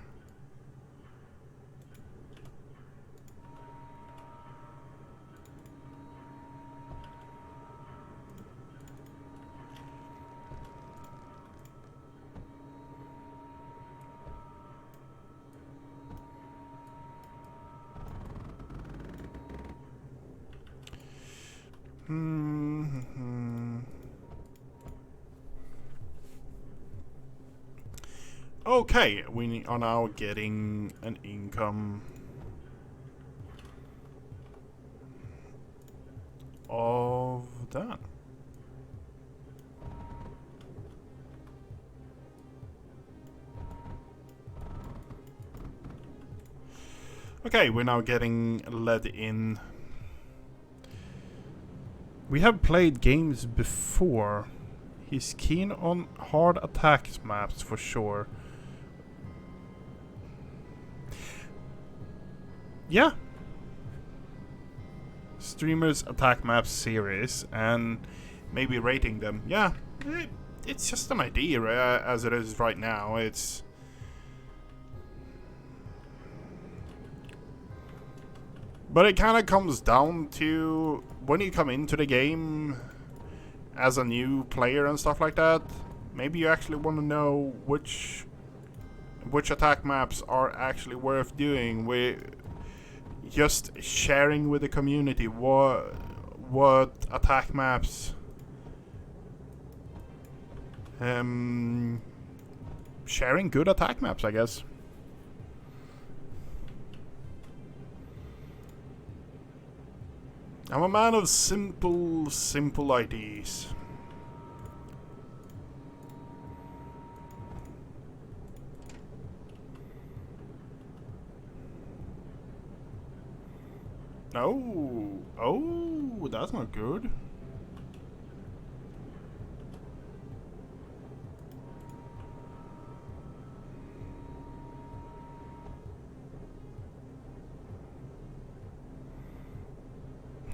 Okay, we are now getting an income of that. Okay, we're now getting let in. We have played games before. He's keen on hard attacks maps for sure. Yeah. Streamers attack maps series and maybe rating them. Yeah, it's just an idea as it is right now. It's But it kind of comes down to when you come into the game as a new player and stuff like that, maybe you actually want to know which attack maps are actually worth doing. With just sharing with the community what attack maps sharing good attack maps, I guess. I'm a man of simple ideas. Oh, that's not good.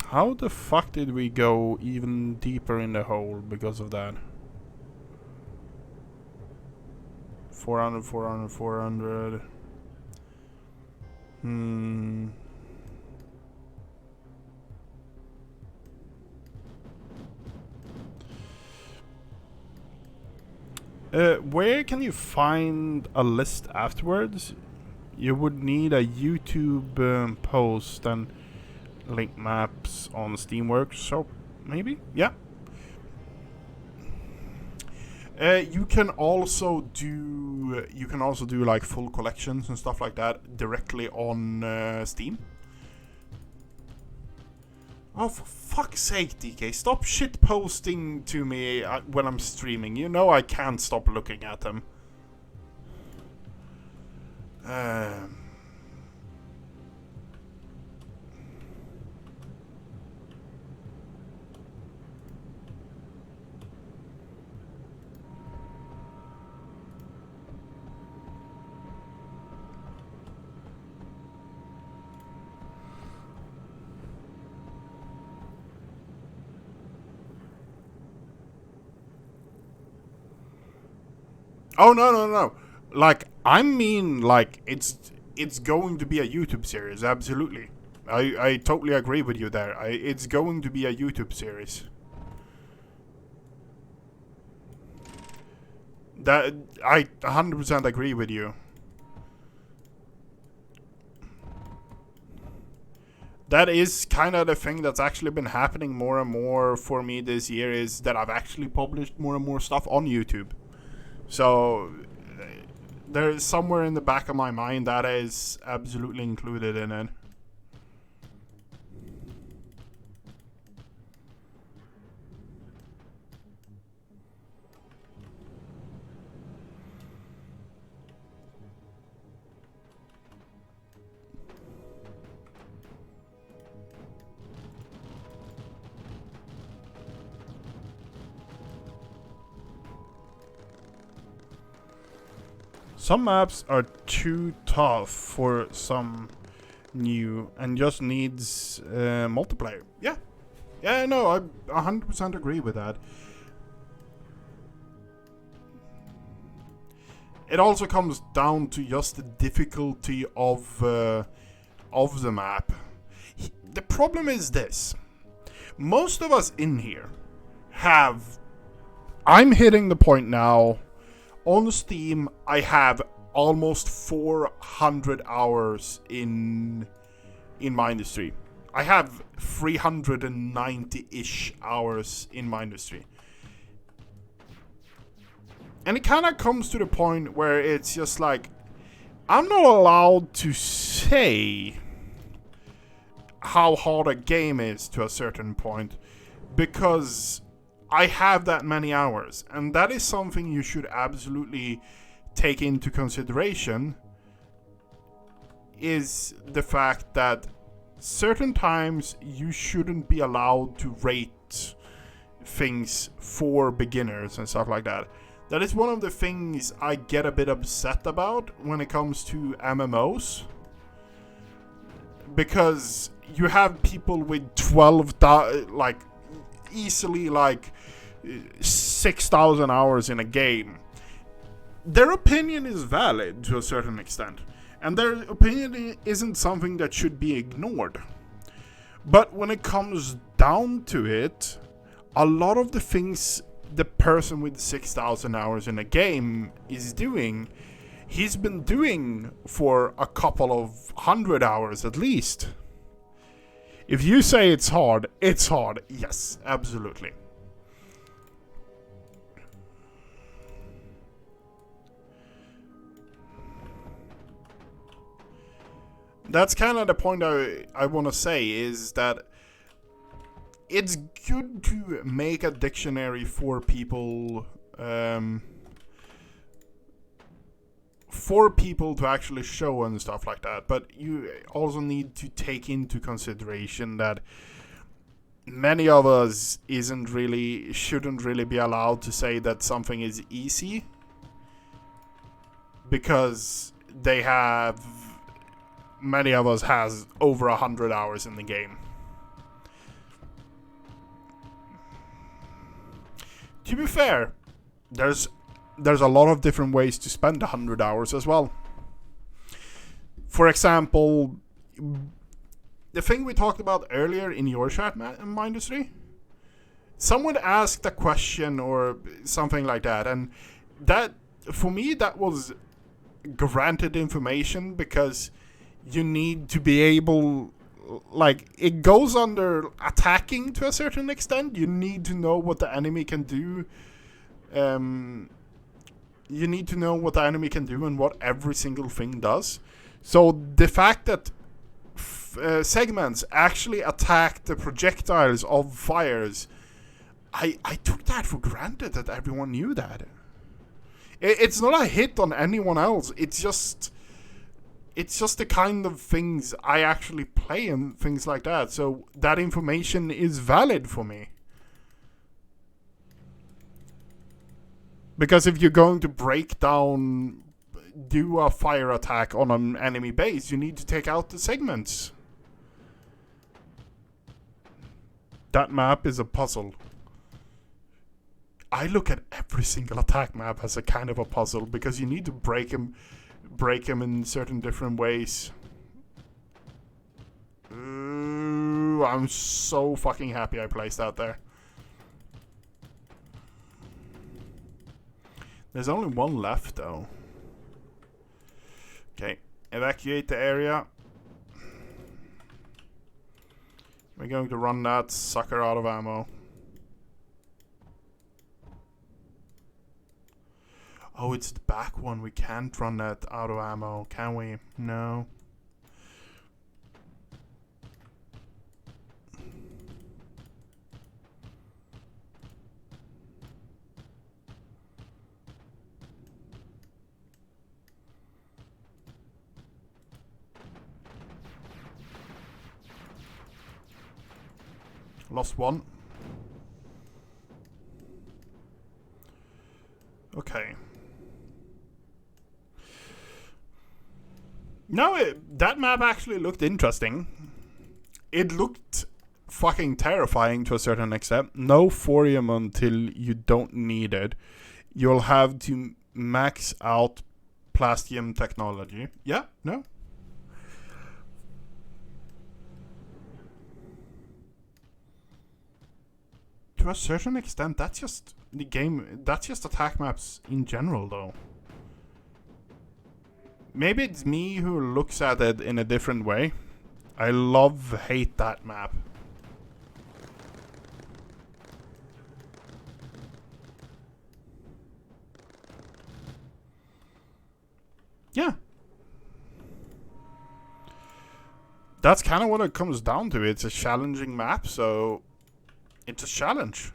How the fuck did we go even deeper in the hole because of that? 400, 400, 400. Where can you find a list afterwards? You would need a YouTube post and link maps on Steamworks, so maybe, yeah. You can also do like full collections and stuff like that directly on Steam. Oh, for fuck's sake, DK, stop shit posting to me when I'm streaming. You know I can't stop looking at them. Oh, no. Like, I mean, like, it's going to be a YouTube series, absolutely. I totally agree with you there. It's going to be a YouTube series. That I 100% agree with you. That is kind of the thing that's actually been happening more and more for me this year, is that I've actually published more and more stuff on YouTube. So there's somewhere in the back of my mind that is absolutely included in it. Some maps are too tough for some new and just needs multiplayer. Yeah, no, I 100% agree with that. It also comes down to just the difficulty of the map. The problem is this: most of us in here have. I'm hitting the point now. On Steam, I have almost 400 hours in my industry. I have 390-ish hours in my industry. And it kind of comes to the point where it's just like, I'm not allowed to say how hard a game is to a certain point, because I have that many hours, and that is something you should absolutely take into consideration, is the fact that certain times you shouldn't be allowed to rate things for beginners and stuff like that. That is one of the things I get a bit upset about when it comes to MMOs, because you have people with 12,000, easily 6,000 hours in a game. Their opinion is valid to a certain extent, and their opinion isn't something that should be ignored. But when it comes down to it, a lot of the things the person with 6,000 hours in a game is doing, he's been doing for a couple of 100 hours at least. If you say it's hard, it's hard. Yes, absolutely. That's kind of the point I want to say, is that it's good to make a dictionary for people, to actually show and stuff like that. But you also need to take into consideration that many of us shouldn't really be allowed to say that something is easy, because many of us has over 100 hours in the game. To be fair, there's a lot of different ways to spend 100 hours as well. For example, the thing we talked about earlier in your chat, Mindustry, someone asked a question or something like that, and that, for me, that was granted information, because you need to be able, like, it goes under attacking to a certain extent. You need to know what the enemy can do. You need to know what the enemy can do and what every single thing does. So the fact that segments actually attack the projectiles of fires, I took that for granted, that everyone knew that. It's not a hit on anyone else. It's just the kind of things I actually play and things like that. So that information is valid for me. Because if you're going to do a fire attack on an enemy base, you need to take out the segments. That map is a puzzle. I look at every single attack map as a kind of a puzzle, because you need to break them in certain different ways. Ooh, I'm so fucking happy I placed that there. There's only one left, though. Okay, evacuate the area. We're going to run that sucker out of ammo. Oh, it's the back one. We can't run that out of ammo, can we? No. Lost one. Okay. No, that map actually looked interesting. It looked fucking terrifying to a certain extent. No thorium until you don't need it. You'll have to max out plastium technology. Yeah? No? To a certain extent, that's just the game. That's just attack maps in general, though. Maybe it's me who looks at it in a different way. I hate that map. Yeah. That's kind of what it comes down to. It's a challenging map, so it's a challenge.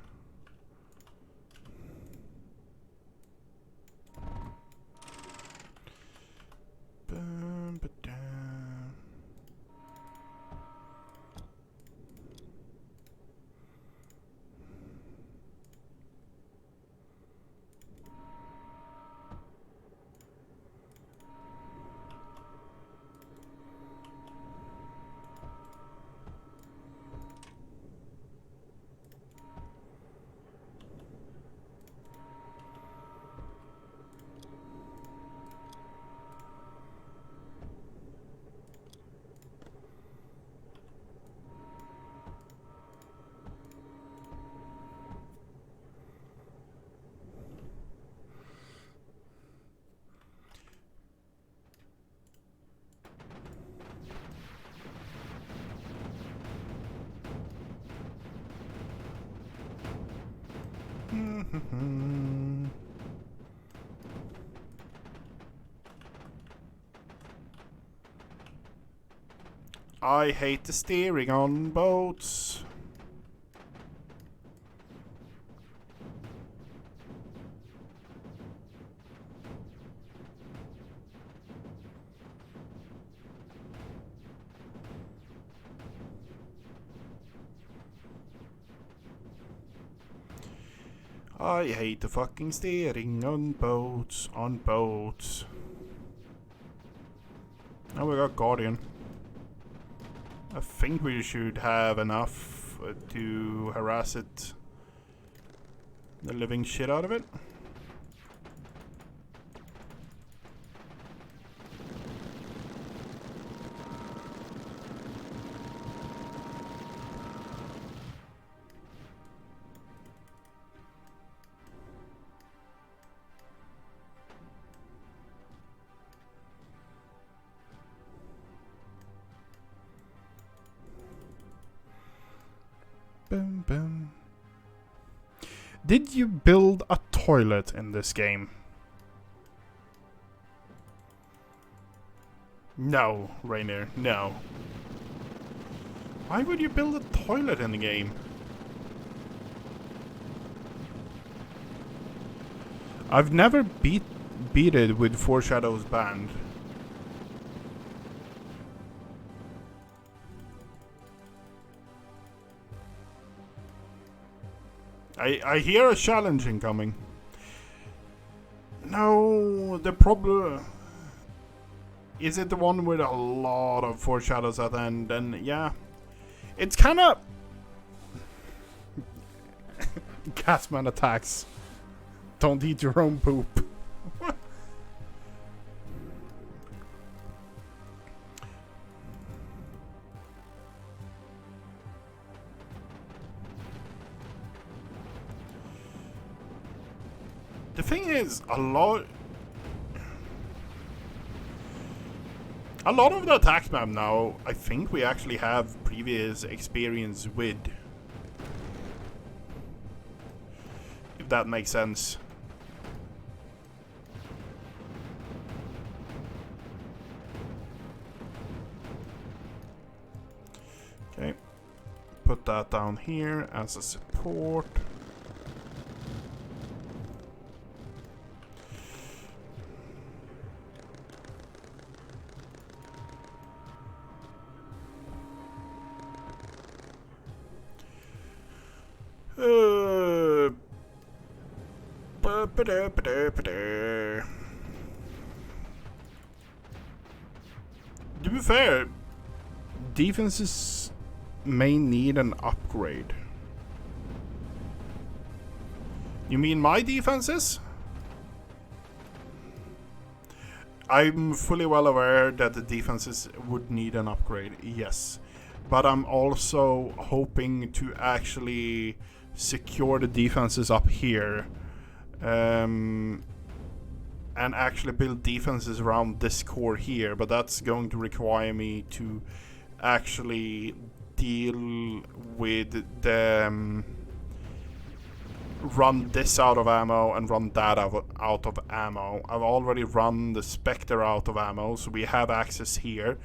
I hate the steering on boats. I hate the fucking steering on boats, Now we got Guardian. I think we should have enough to harass it. The living shit out of it. Boom, boom. Did you build a toilet in this game? No, Rainier, no. Why would you build a toilet in the game? I've never beat it with Foreshadows banned. I hear a challenge incoming. No, the problem... Is it the one with a lot of foreshadows at the end? And yeah, it's kind of... Gasman attacks. Don't eat your own poop. The thing is, a lot of the attacks map now, I think we actually have previous experience with. If that makes sense. Okay. Put that down here as a support. To be fair, defenses may need an upgrade. You mean my defenses? I'm fully well aware that the defenses would need an upgrade, yes. But I'm also hoping to actually secure the defenses up here. And actually build defenses around this core here, but that's going to require me to actually deal with the run this out of ammo and run that out of ammo. I've already run the Spectre out of ammo, so we have access here,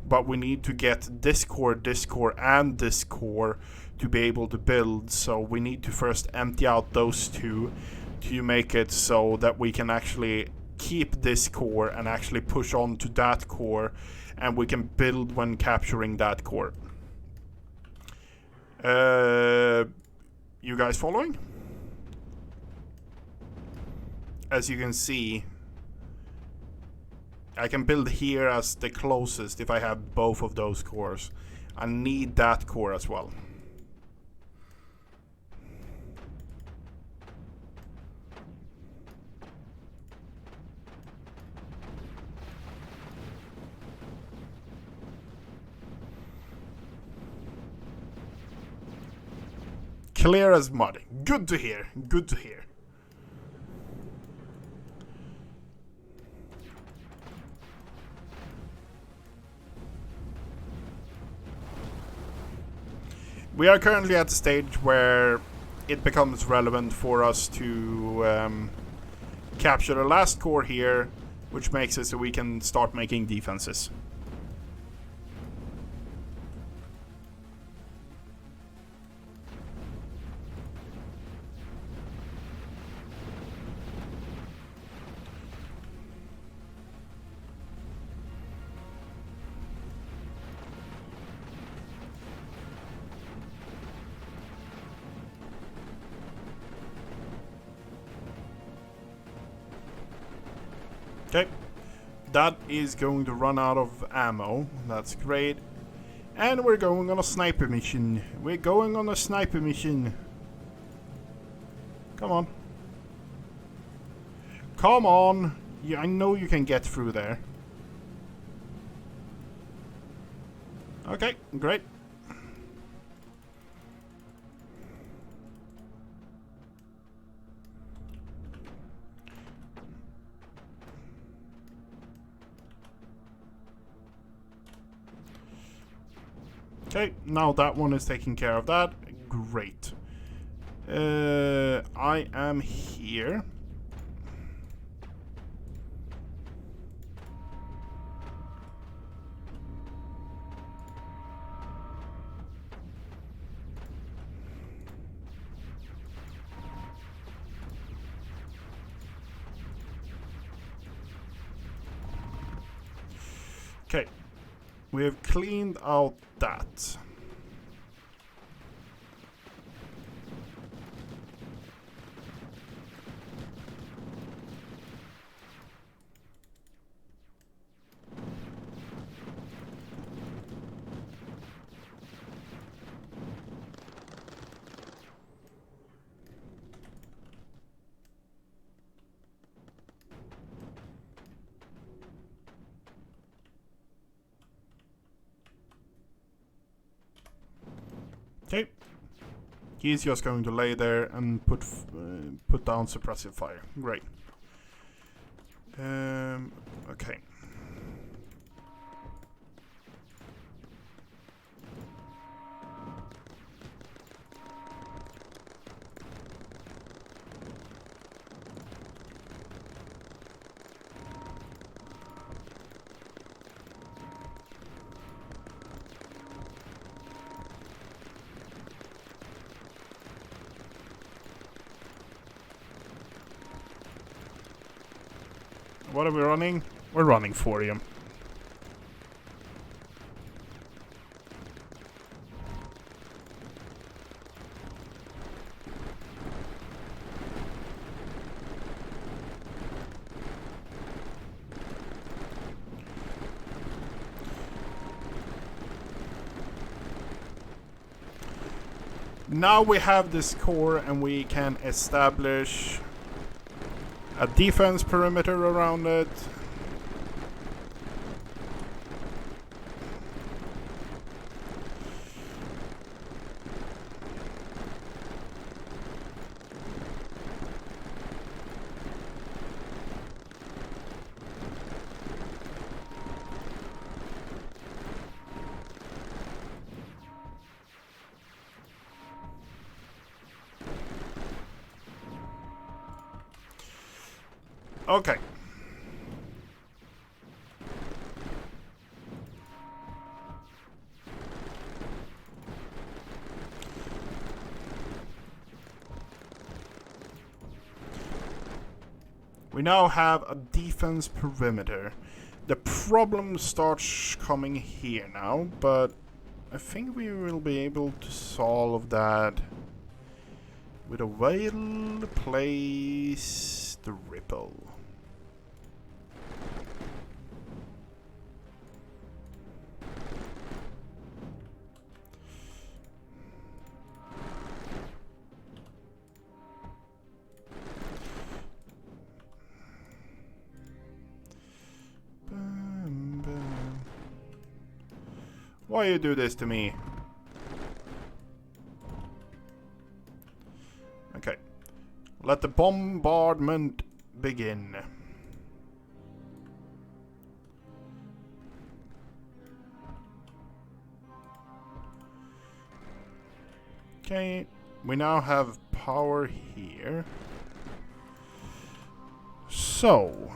but we need to get this core, and this core to be able to build, so we need to first empty out those two to make it so that we can actually keep this core and actually push on to that core, and we can build when capturing that core. You guys following? As you can see, I can build here as the closest if I have both of those cores. I need that core as well. Clear as mud. Good to hear. Good to hear. We are currently at the stage where it becomes relevant for us to capture the last core here, which makes it so we can start making defenses. Okay, that is going to run out of ammo. That's great. And we're going on a sniper mission. We're going on a sniper mission. Come on. Come on. Yeah, I know you can get through there. Okay, great. Okay, now that one is taking care of that. Great. I am here. Okay, we have cleaned out that. Okay, he's just going to lay there and put down suppressive fire. Great. Okay. What are we running? We're running Thorium. Now we have this core and we can establish a defense perimeter around it. Okay. We now have a defense perimeter. The problem starts coming here now, but I think we will be able to solve that with a way to place the ripple. Why you do this to me? Okay. Let the bombardment begin. Okay. We now have power here. So...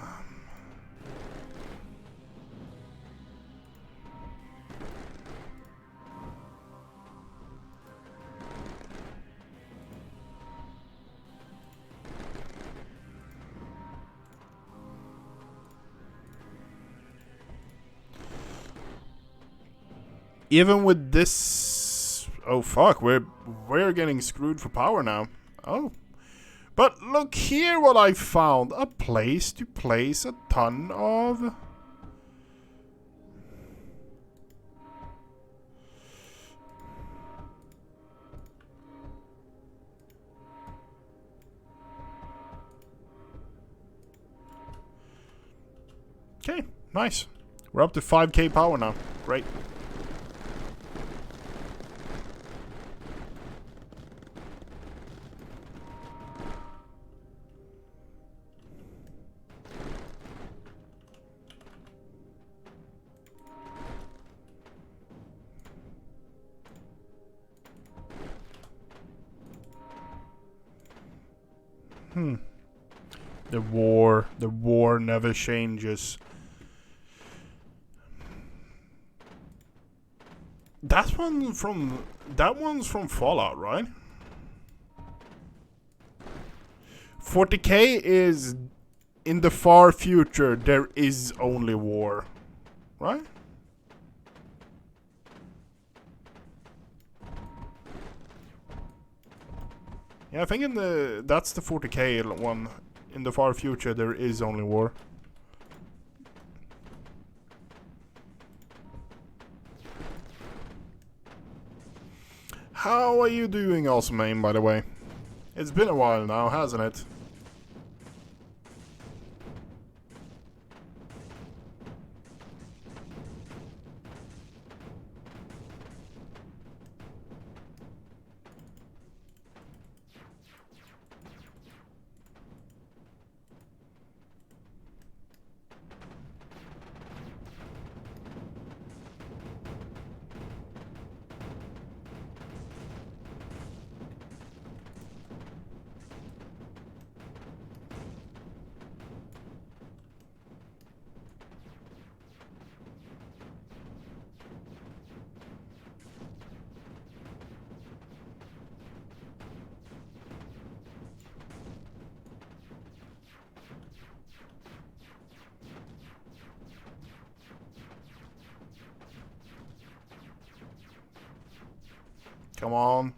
even with this... Oh fuck, we're getting screwed for power now. Oh. But look here what I found. A place to place a ton of... Okay, nice. We're up to 5k power now. Great. The war never changes. That one's from Fallout, right? 40k is in the far future. There is only war, right? Yeah, I think that's the 40k one. In the far future, there is only war. How are you doing, Awesome, by the way? It's been a while now, hasn't it? Come on.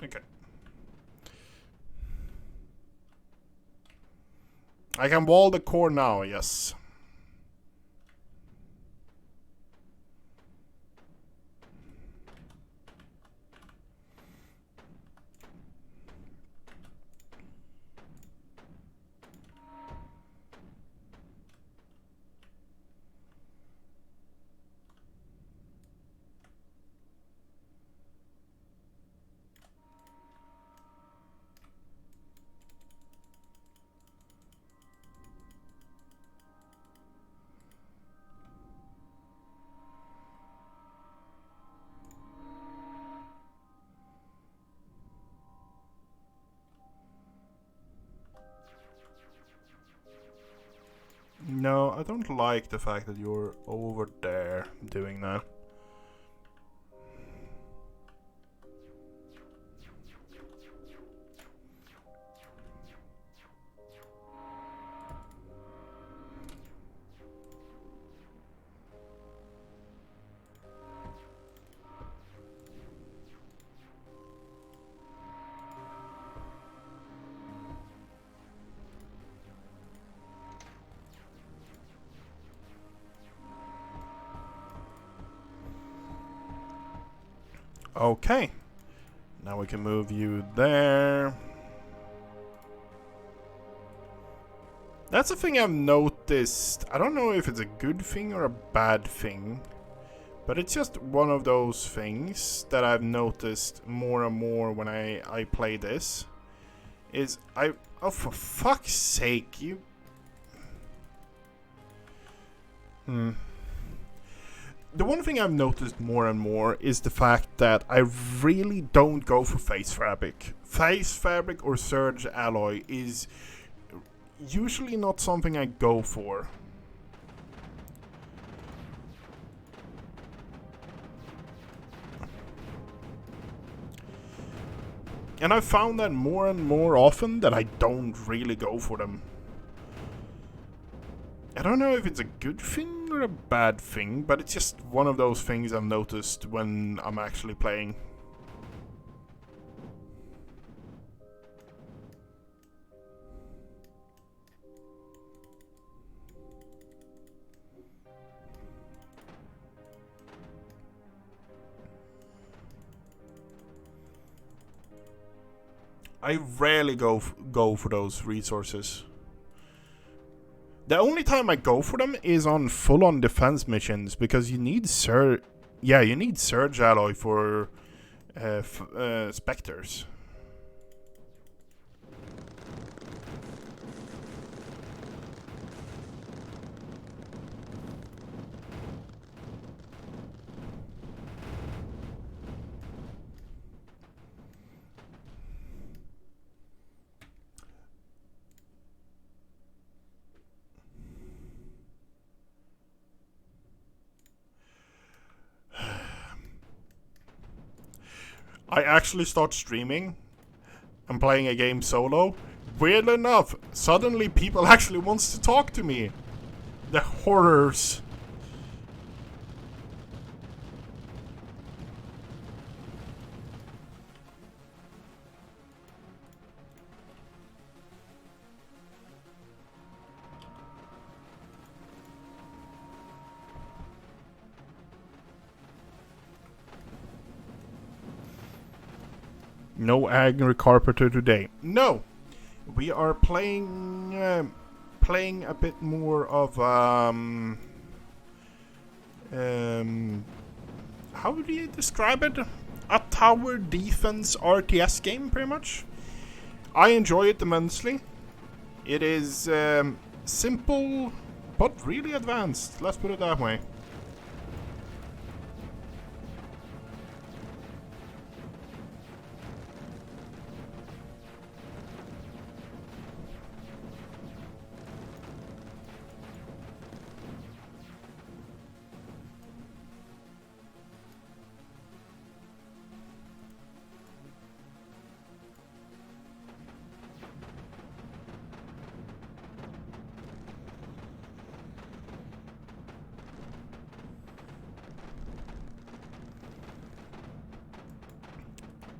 Okay. I can wall the core now, yes. No, I don't like the fact that you're over there doing that. Okay. Now we can move you there. That's a thing I've noticed. I don't know if it's a good thing or a bad thing, but it's just one of those things that I've noticed more and more when I play this. Oh, for fuck's sake, you... the one thing I've noticed more and more is the fact that I really don't go for face fabric. Face fabric or surge alloy is usually not something I go for. And I've found that more and more often that I don't really go for them. I don't know if it's a good thing or a bad thing, but it's just one of those things I've noticed when I'm actually playing. I rarely go for those resources. The only time I go for them is on full-on defense missions, because you need you need surge alloy for specters. I actually start streaming and playing a game solo. Weirdly enough, suddenly people actually wants to talk to me. The horrors. No Angry Carpenter today. No, we are playing a bit more of how do you describe it? A tower defense RTS game, pretty much. I enjoy it immensely. It is simple but really advanced. Let's put it that way.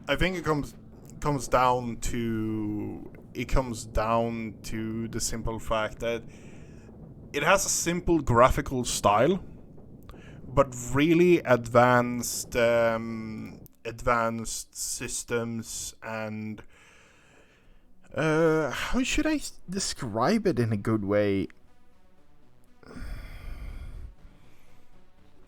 I think it comes down to the simple fact that it has a simple graphical style, but really advanced systems and how should I describe it in a good way?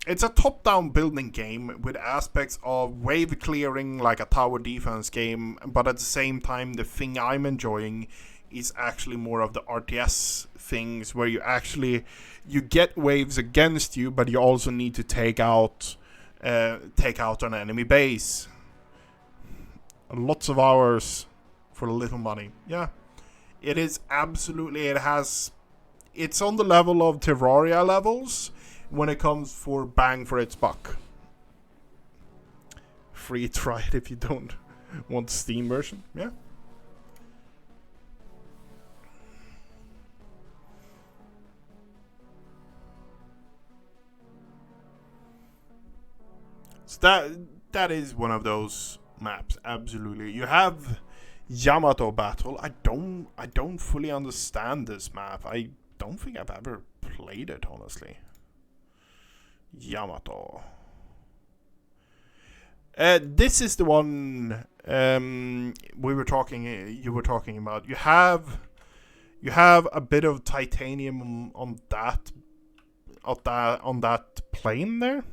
It's a top-down building game with aspects of wave clearing like a tower defense game, but at the same time the thing I'm enjoying is actually more of the RTS things where you get waves against you, but you also need to take out an enemy base. Lots of hours for little money. Yeah. It is absolutely it's on the level of Terraria levels when it comes for bang for its buck. Free try it if you don't want the Steam version. Yeah. So that is one of those maps. Absolutely. You have Yamato Battle. I don't fully understand this map. I don't think I've ever played it, honestly. Yamato. This is the one you were talking about. You have a bit of titanium on that plane there.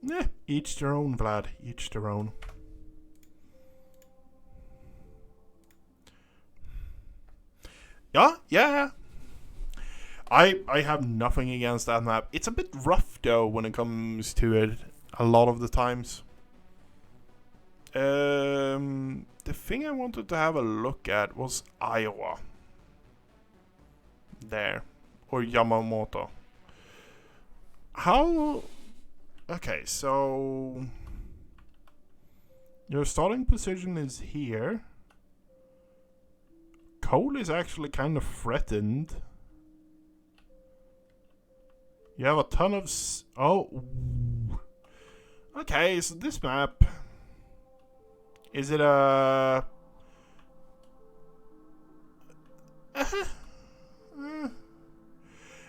Yeah, each their own, Vlad. Each their own. Yeah. I have nothing against that map. It's a bit rough though when it comes to it. A lot of the times. The thing I wanted to have a look at was Iowa. There. Or Yamamoto. How... Okay, so... Your starting position is here. Coal is actually kind of threatened. You have a ton of... Oh. Okay, so this map... Is it a...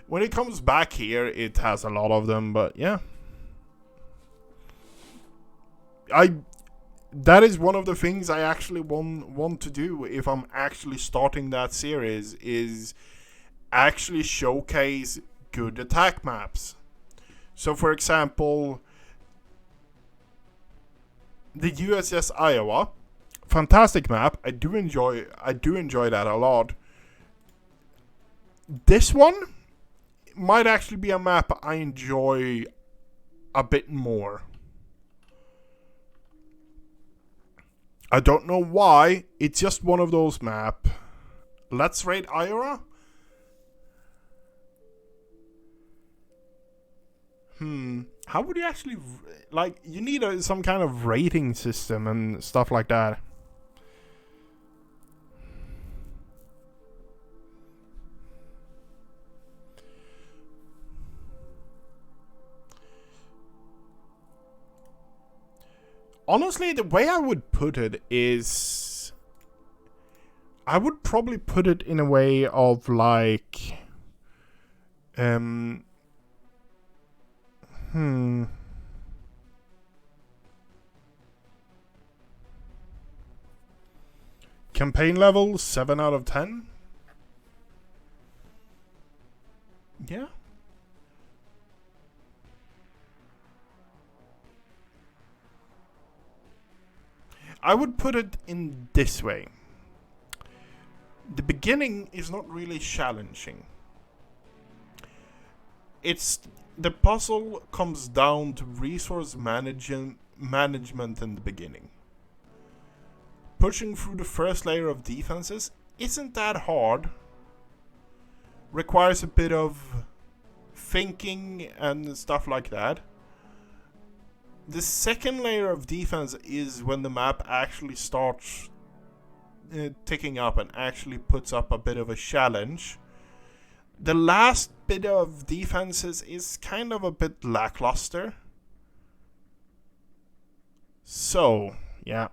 When it comes back here, it has a lot of them, but yeah. That is one of the things I actually want to do if I'm actually starting that series, is actually showcase good attack maps. So for example, the USS Iowa, fantastic map. I do enjoy that a lot. This one might actually be a map I enjoy a bit more. I don't know why. It's just one of those maps. Let's rate Iowa. How would you actually... Like, you need some kind of rating system and stuff like that. Honestly, the way I would put it is... I would probably put it in a way of like... Campaign level, 7 out of 10? Yeah. I would put it in this way. The beginning is not really challenging. The puzzle comes down to resource management in the beginning. Pushing through the first layer of defenses isn't that hard. Requires a bit of thinking and stuff like that. The second layer of defense is when the map actually starts ticking up and actually puts up a bit of a challenge. The last bit of defenses is kind of a bit lackluster. So, yeah.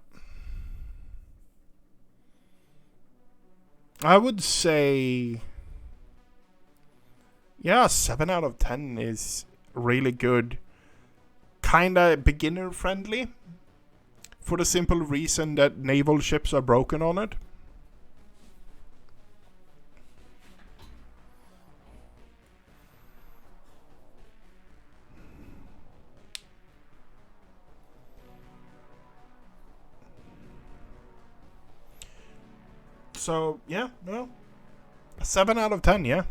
I would say... Yeah, 7 out of 10 is really good. Kinda beginner friendly. For the simple reason that naval ships are broken on it. So, yeah, no. 7 out of 10, yeah.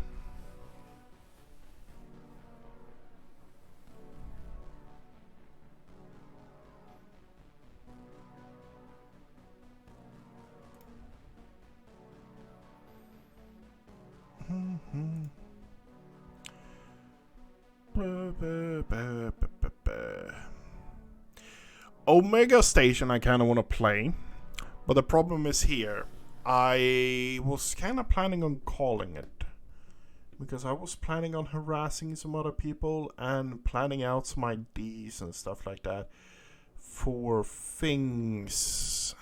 Omega Station I kind of want to play, but the problem is here. I was kind of planning on calling it, because I was planning on harassing some other people and planning out some IDs and stuff like that for things.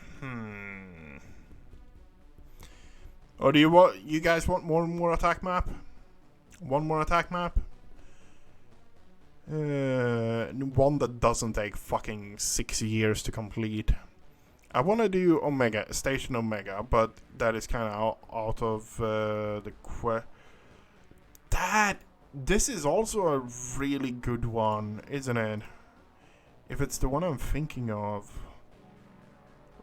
Or do you guys want one more attack map? One more attack map? One that doesn't take fucking 6 years to complete. I want to do Omega, Station Omega, but that is kind of out of the this is also a really good one, isn't it? If it's the one I'm thinking of.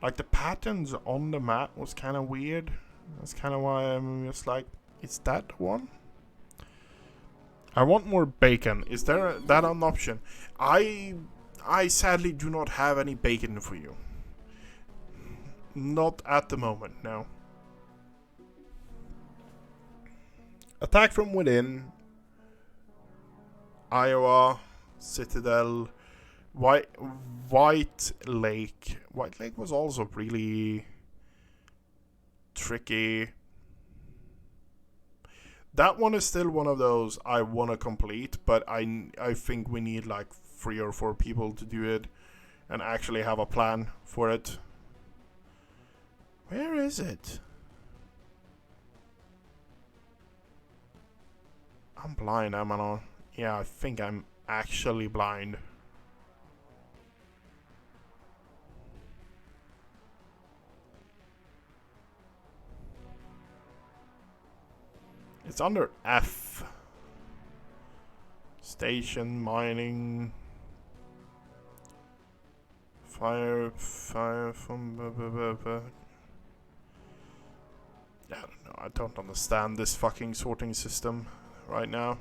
Like, the patterns on the map was kind of weird. That's kind of why I'm just like, is that one? I want more bacon. Is that an option? I sadly do not have any bacon for you. Not at the moment, no. Attack from within. Iowa, Citadel, White Lake. White Lake was also really tricky. That one is still one of those I want to complete, but I think we need like 3 or 4 people to do it and actually have a plan for it. Where is it? I'm blind, am I not? Yeah, I think I'm actually blind. It's under F. Station, mining, fire from. I don't know. I don't understand this fucking sorting system right now.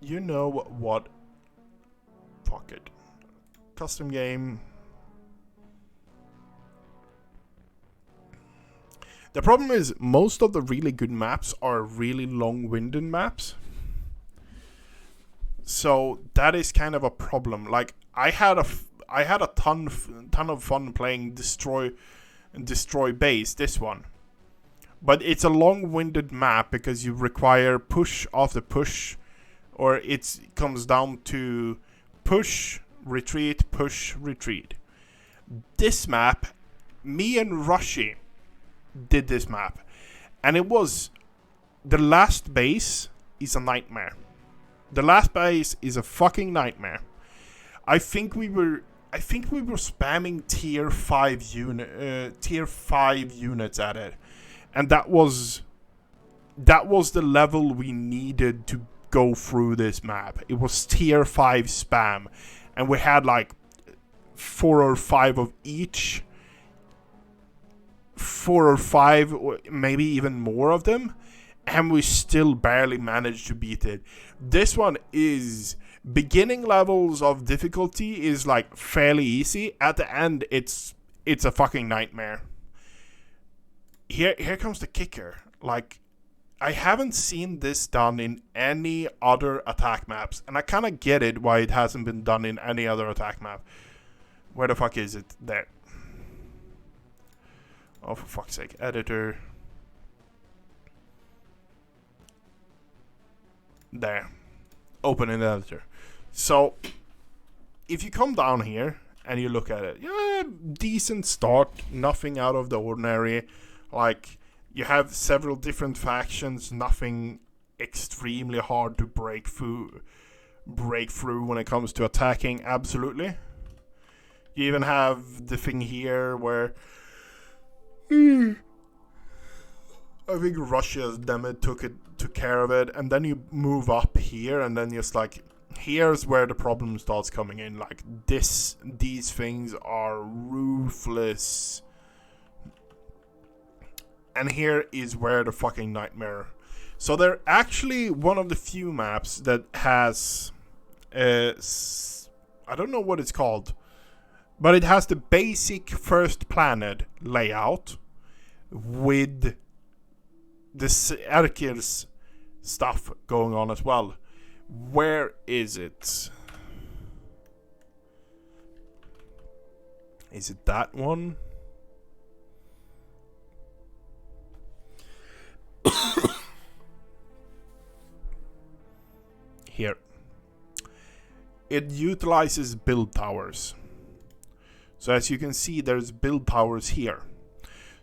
You know what? Fuck it. Custom game. The problem is most of the really good maps are really long-winded maps. So that is kind of a problem. Like I had a ton of fun playing Destroy Base, this one. But it's a long-winded map because you require push after push, or it comes down to push, retreat. This map, me and Rushy did this map, and it was the last base is a nightmare. The last base is a fucking nightmare. I think we were spamming tier 5 units at it, and that was the level we needed to go through this map. It was tier 5 spam, and we had like 4 or 5 of each. 4 or 5, or maybe even more of them, and we still barely managed to beat it. This one is beginning levels of difficulty is like fairly easy. At the end, it's a fucking nightmare. Here comes the kicker. Like, I haven't seen this done in any other attack maps, and I kind of get it why it hasn't been done in any other attack map. Where the fuck is it? There. Oh, for fuck's sake. Editor. There. Open in the editor. So, if you come down here and you look at it, yeah, decent start. Nothing out of the ordinary. Like, you have several different factions. Nothing extremely hard to break through when it comes to attacking. Absolutely. You even have the thing here where I think Russia, damn it, took care of it, and then you move up here, and then just like here's where the problem starts coming in. Like these things are ruthless, and here is where the fucking nightmare. So they're actually one of the few maps that has, I don't know what it's called. But it has the basic first planet layout with the Erkir's stuff going on as well. Where is it? Is it that one? Here. It utilizes build towers. So as you can see, there's build towers here.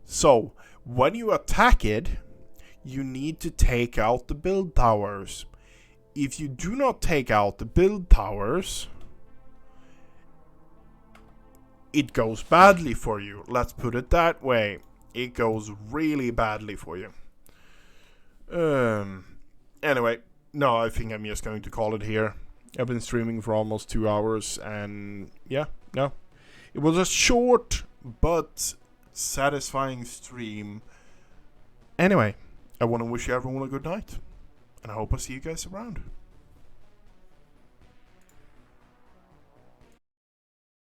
So when you attack it, you need to take out the build towers. If you do not take out the build towers, it goes badly for you. Let's put it that way. It goes really badly for you. Anyway, no, I think I'm just going to call it here. I've been streaming for almost 2 hours, and yeah, no. It was a short but satisfying stream. Anyway, I want to wish everyone a good night, and I hope I see you guys around.